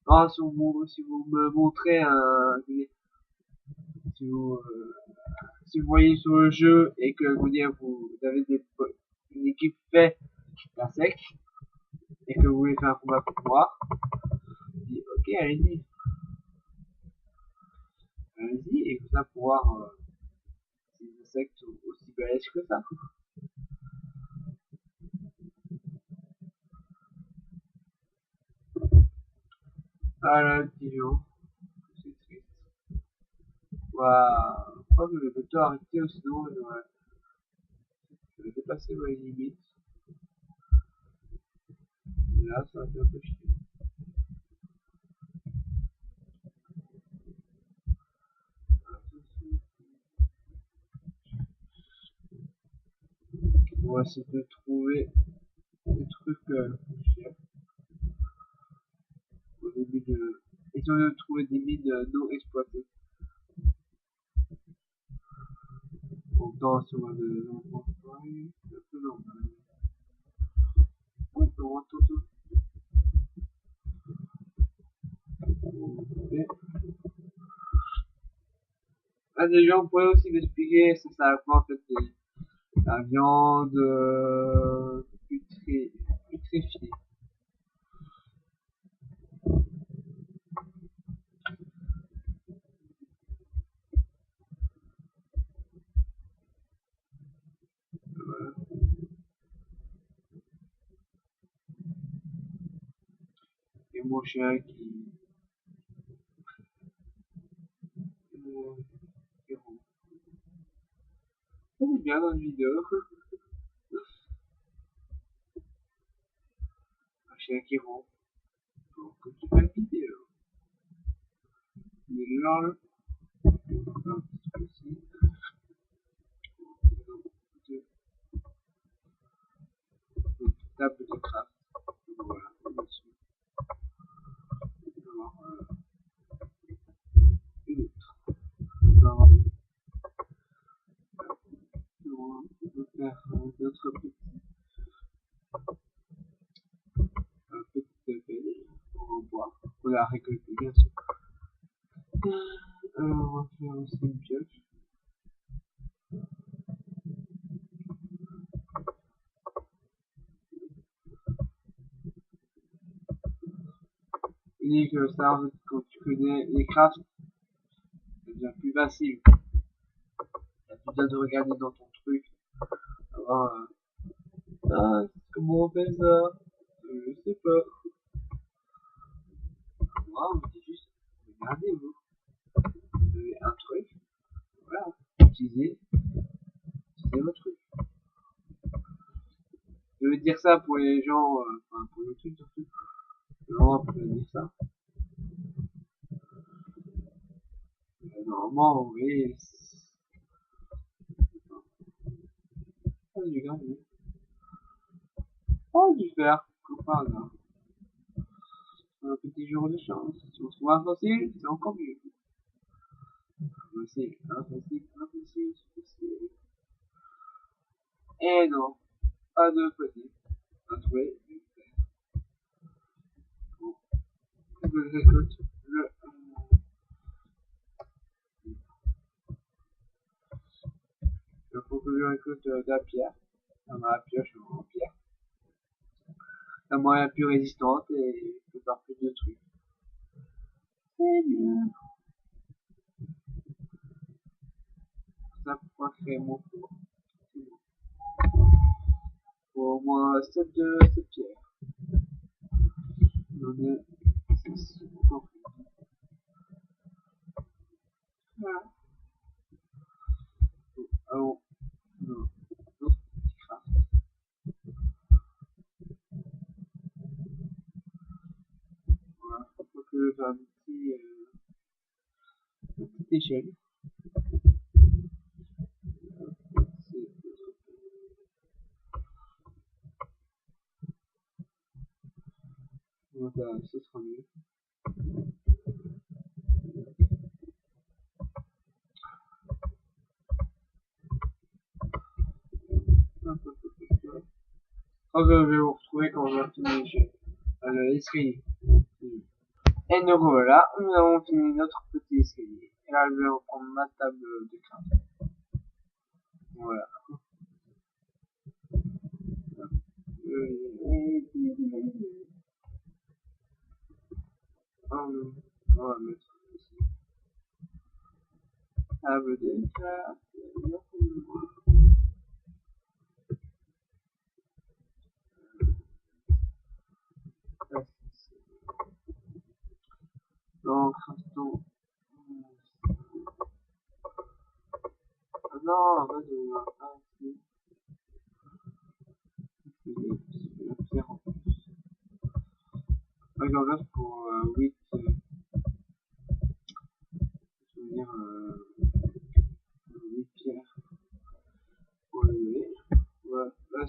Ah, si vous me montrez si vous, euh, si vous voyez sur le jeu et que vous avez une équipe fait d'insectes et que vous voulez faire un combat pour moi, je dis ok, allez-y, et comme ça pour voir si les insectes sont aussi balèzes que ça. Ah là, le petit lion, c'est triste. Ouah, je crois que je vais tout arrêter ou sinon je vais dépasser ma limite. Et là, ça va faire un peu chier. On va essayer de trouver des trucs chers. Au début de... Essayons de trouver des mines non exploitées. Autant sur de l'enfant. C'est un peu normal. Ah, des gens pourraient aussi m'expliquer ça sert à quoi en fait la viande putréfiée. Voilà. Et mon chien qui ronfle. Ça, c'est bien dans une vidéo. Un chien qui ronfle. Donc, quand tu fais une vidéo, il est là. Un petit peu ici. Une table de craft. Voilà. Dessus. On va avoir une autre. On va avoir une. On va faire d'autres petites baies en bois. On l'a récolté, bien sûr. Alors, on va faire aussi une pioche. Et que ça, en fait, quand tu connais les crafts, ça devient plus facile. T'as plus besoin de regarder dans ton truc. Alors, ah, comment on fait ça? Je sais pas. Moi, on me dit juste, regardez vous. Vous avez un truc. Voilà. Utilisez votre truc. Je veux dire ça pour les gens, enfin, pour YouTube surtout. Non, on peut dire ça. Normalement, oui. Oh, j'ai gagné. Oh, du fer. Comme par hasard. Un petit jour de chance. Si on trouve un fossile, c'est encore mieux. Un fossile, un fossile, un fossile, un fossile. Eh non, pas de fossile. On a trouvé du fer. Bon, je récolte le. Il faut que je récolte de la pierre. Dans ma pioche en pierre. La moyen plus résistante et je peux faire plus de trucs. C'est bien. Ça pourra créer mon four. C'est bon. Faut au moins 7 pierres. J'en ai 6. Voilà. Alors, non. D'autres petits crafts. Voilà. Faut que je fasse une petite échelle. Voilà, ce sera mieux. Oh, je vais vous retrouver quand on va finir l'escalier. Et nous voilà, nous avons fini notre petit escalier. Et là, je vais reprendre ma table de craft. Voilà. On va mettre ici. Table de craft. Donc, craftons. Non, en fait, je vais pas ici. La pierre en plus. J'en reste pour 8. Je veux dire 8 pierres pour le lever. Voilà, là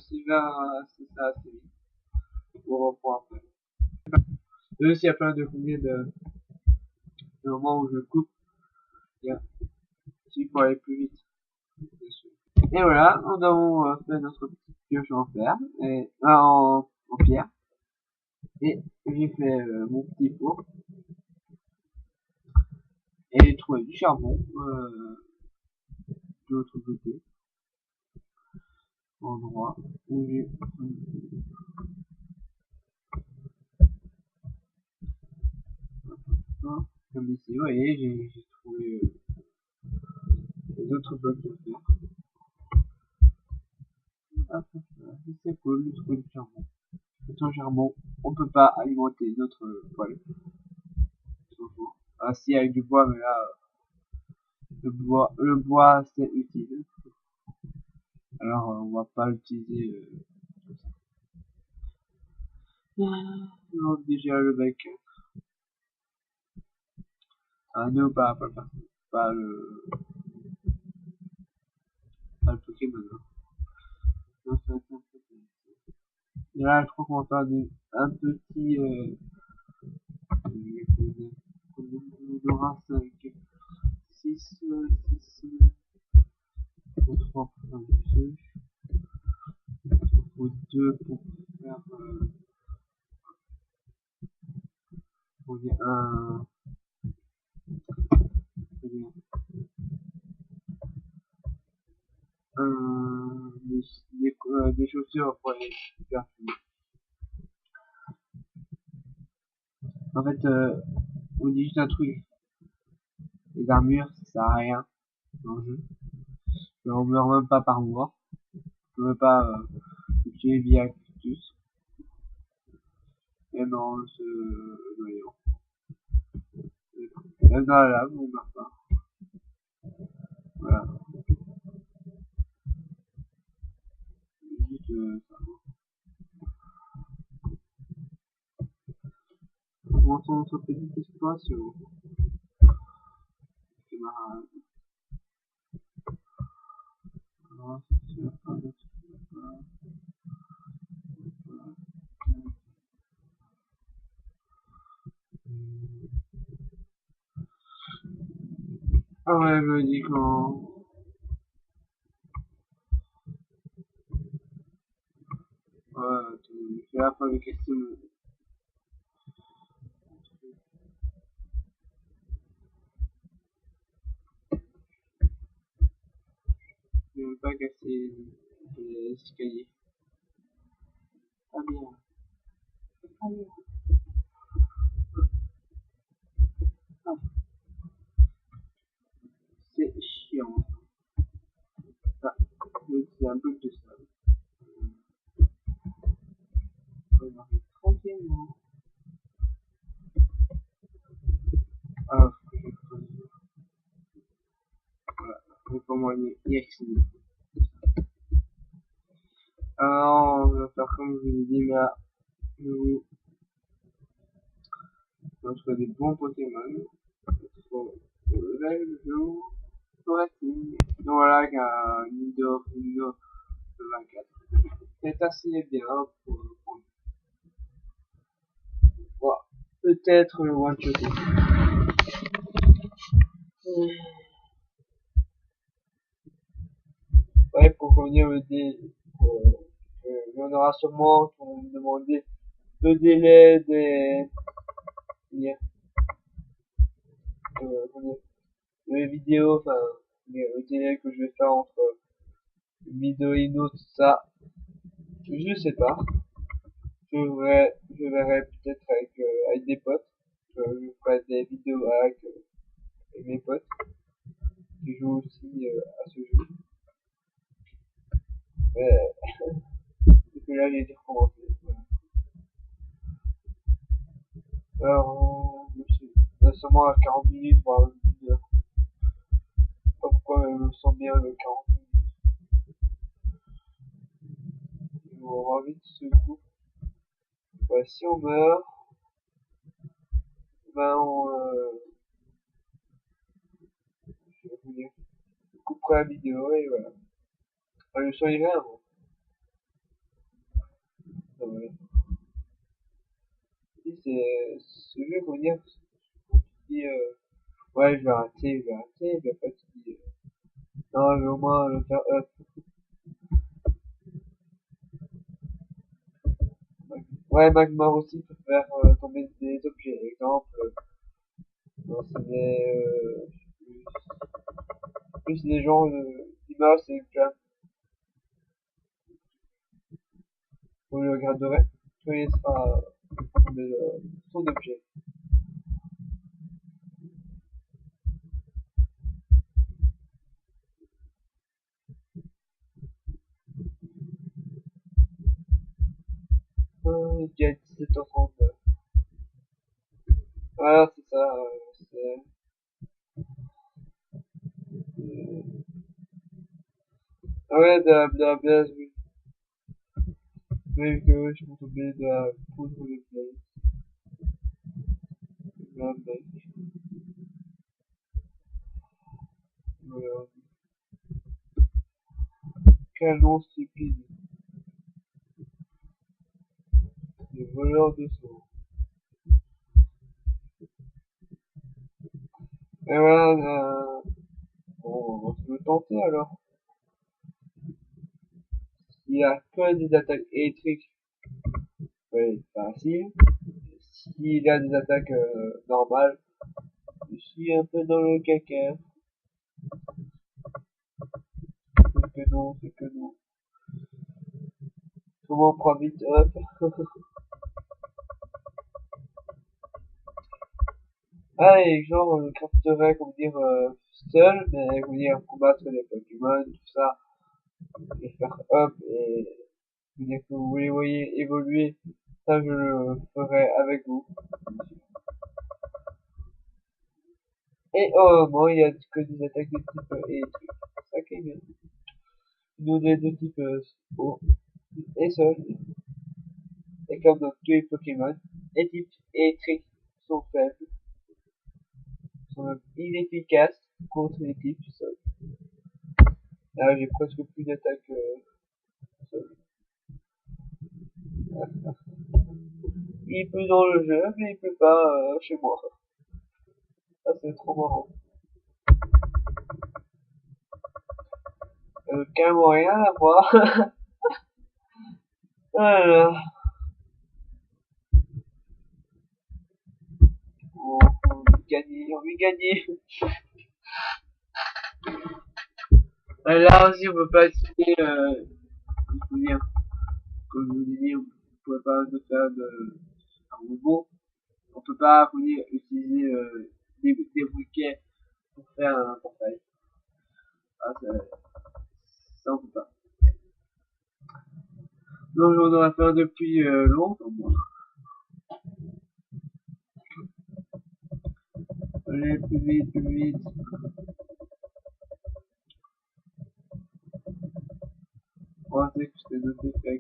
c'est ça assez vite. On reprend après. Et aussi, il y a plein de combien de moments où je coupe. Il y a, il faut aller plus vite, bien sûr. Et voilà, nous avons fait notre petite pioche en fer, et, en pierre. Et j'ai fait mon petit four. Et j'ai trouvé du charbon de l'autre côté, endroit où j'ai comme ici, vous voyez, j'ai trouvé d'autres blocs de fer. Ah, c'est cool de trouver du charbon. Sans charbon, on peut pas alimenter notre poêle. Ah si, avec du bois, mais là, le bois c'est utile. Alors on va pas l'utiliser comme ça. Non, déjà le bec. Ah non, pas le, pas le Pokémon. Hein. Non, ça va être un peu et là, je crois qu'on va faire un petit, on aura 5, 6, 6, 3 pour faire du pioche. Il faut 2 pour faire, on dit des chaussures pour les faire. En fait, on dit juste un truc. Les armures, ça sert à rien dans le jeu. On meurt même pas par mort. On peut même pas tuer via cactus. Et non, ce noyau. Même dans la lave, on meurt pas. Voilà. Juste ça. Commençons notre petite exploration. Camarades. Alors, c'est la fin de ce ah ouais, je me dis quand... Ouais, tu fais la fin des questions. Je ne veux pas casser les escaliers. Ah bien. Ah bien. Ah, c'est chiant. Ah, c'est un peu de sable. On va arriver tranquillement. Ah, faut que je creuse. Voilà. Donc, pour moi, y accéder. Alors, on va faire comme je vous ai dit, là, nous, on va trouver des bons Pokémon. Pour le level jour, pour être voilà, il y a une vidéo de 24. C'est assez bien pour voilà. Peut-être le one shot. Ouais, pour revenir au dé, il y en aura sûrement qui vont me demander le délai des, les vidéos, enfin, le délai que je vais faire entre une vidéo et une autre, ça, je sais pas. Je verrai peut-être avec des potes. Je ferai des vidéos avec mes potes qui jouent aussi à ce jeu. Et que là, j'ai dû recommencer. Voilà. Alors, sûrement à 40 minutes, voire une heure. Pas pourquoi je me sens bien le 40 minutes. On aura vite ce coup. Ouais, si on meurt, ben je vais vous dire, je couperai la vidéo et voilà. Enfin, je soignerai avant. c'est ce jeu, faut dire, quand tu dis, ouais, je vais rater, puis après tu dis, non, je vais au moins le faire up. Ouais, Magmar aussi peut faire tomber des objets. Exemple, non, c'est plus des gens d'images, c'est déjà pour le graderait. Oui, il sera tomber son objet. Il y a 17h39. Ah, c'est ça, ah ouais, de la blaze, oui. Oui, que je suis tombé de la poudre de blaze. La blaze. Voilà. Quel nom stupide. Le voleur de sang. Et voilà, bon, on va se le tenter alors. Il y a que des attaques électriques. Oui, facile. S'il y a des attaques normales, je suis un peu dans le caca. C'est que non, c'est que non. Comment on prend vite, hop. Ah, et genre, on le crafterait, comment dire, seul, mais, comment dire, combattre les Pokémon, tout ça, et faire hop, et, comment dire, que vous les voyez évoluer, ça, je le ferai avec vous. Et, oh, bon, il y a que des attaques de type électrique. Ça qui est bien. Nous, des de type eau et sol. Et comme dans tous les Pokémon, les types électriques sont faibles, sont même inefficaces contre les types sol. Là, j'ai presque plus d'attaques sol. Il peut dans le jeu, mais il peut pas chez moi. Ça, c'est trop marrant. Carrément rien à voir. Voilà. On veut gagner, on veut gagner. Là aussi, on peut pas citer, faut dire, comme je vous l'ai dit, on peut pas se faire un robot. On peut pas, faut dire, utiliser des briquets pour faire un portail. Ah, ça on peut pas. Donc, on doit faire depuis longtemps, moi. Allez, plus vite, plus vite. On sait que je t'ai noté fait.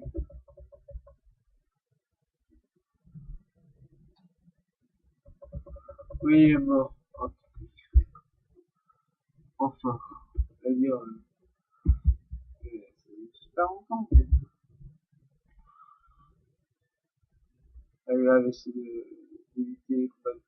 Oui, il est mort. Enfin. C'est-à-dire, c'est super longtemps. Elle va essayer d'éviter les trucs.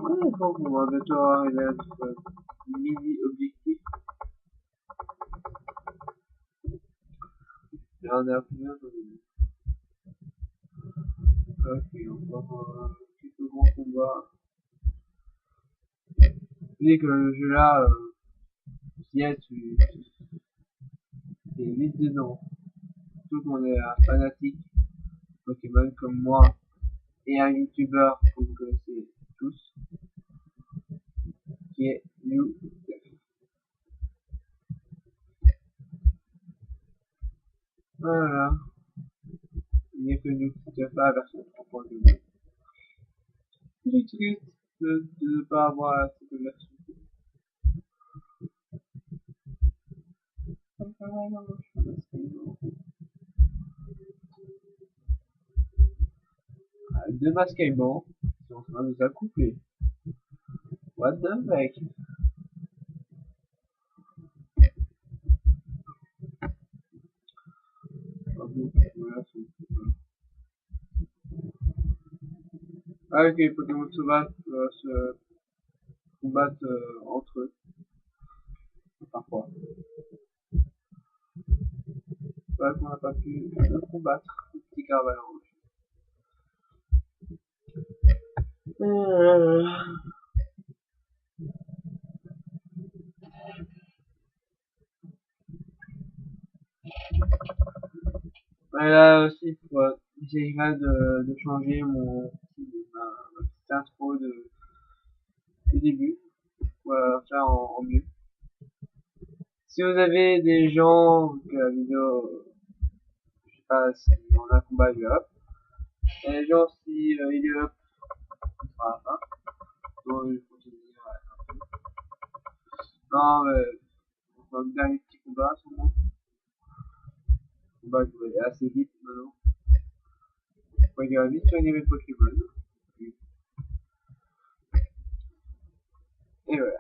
Ouais, bon, on va bientôt arriver à notre mini-objectif. Et on est à combien ok, encore quelques grands combats. Vous savez que le jeu là, si t'es vite dedans. Surtout qu'on est un fanatique Pokémon comme moi et un youtubeur que vous connaissez tous, qui est New. Voilà. Il n'y a que New qui fait la version 3.2. C'est triste de ne pas avoir cette version. Deux masques aimants sont en train de s'accoupler. What the heck? Ah bon, voilà, ah ok, les Pokémon se combattent entre eux, parfois. C'est vrai qu'on n'a pas pu le combattre, le petit Carvalho. Euh... Ouais, là aussi, j'essaierai de changer ma petite intro du début, pour faire en mieux. Si vous avez des gens que la vidéo, je sais pas si on a un combat, il est up. Et les gens, si il est up, on fera la fin. Donc, il faut se dire, ouais. Non, mais, on va le dernier petit combat, sûrement. Le combat, je vais aller assez vite maintenant. On va dire vite sur les Pokémon. Et voilà.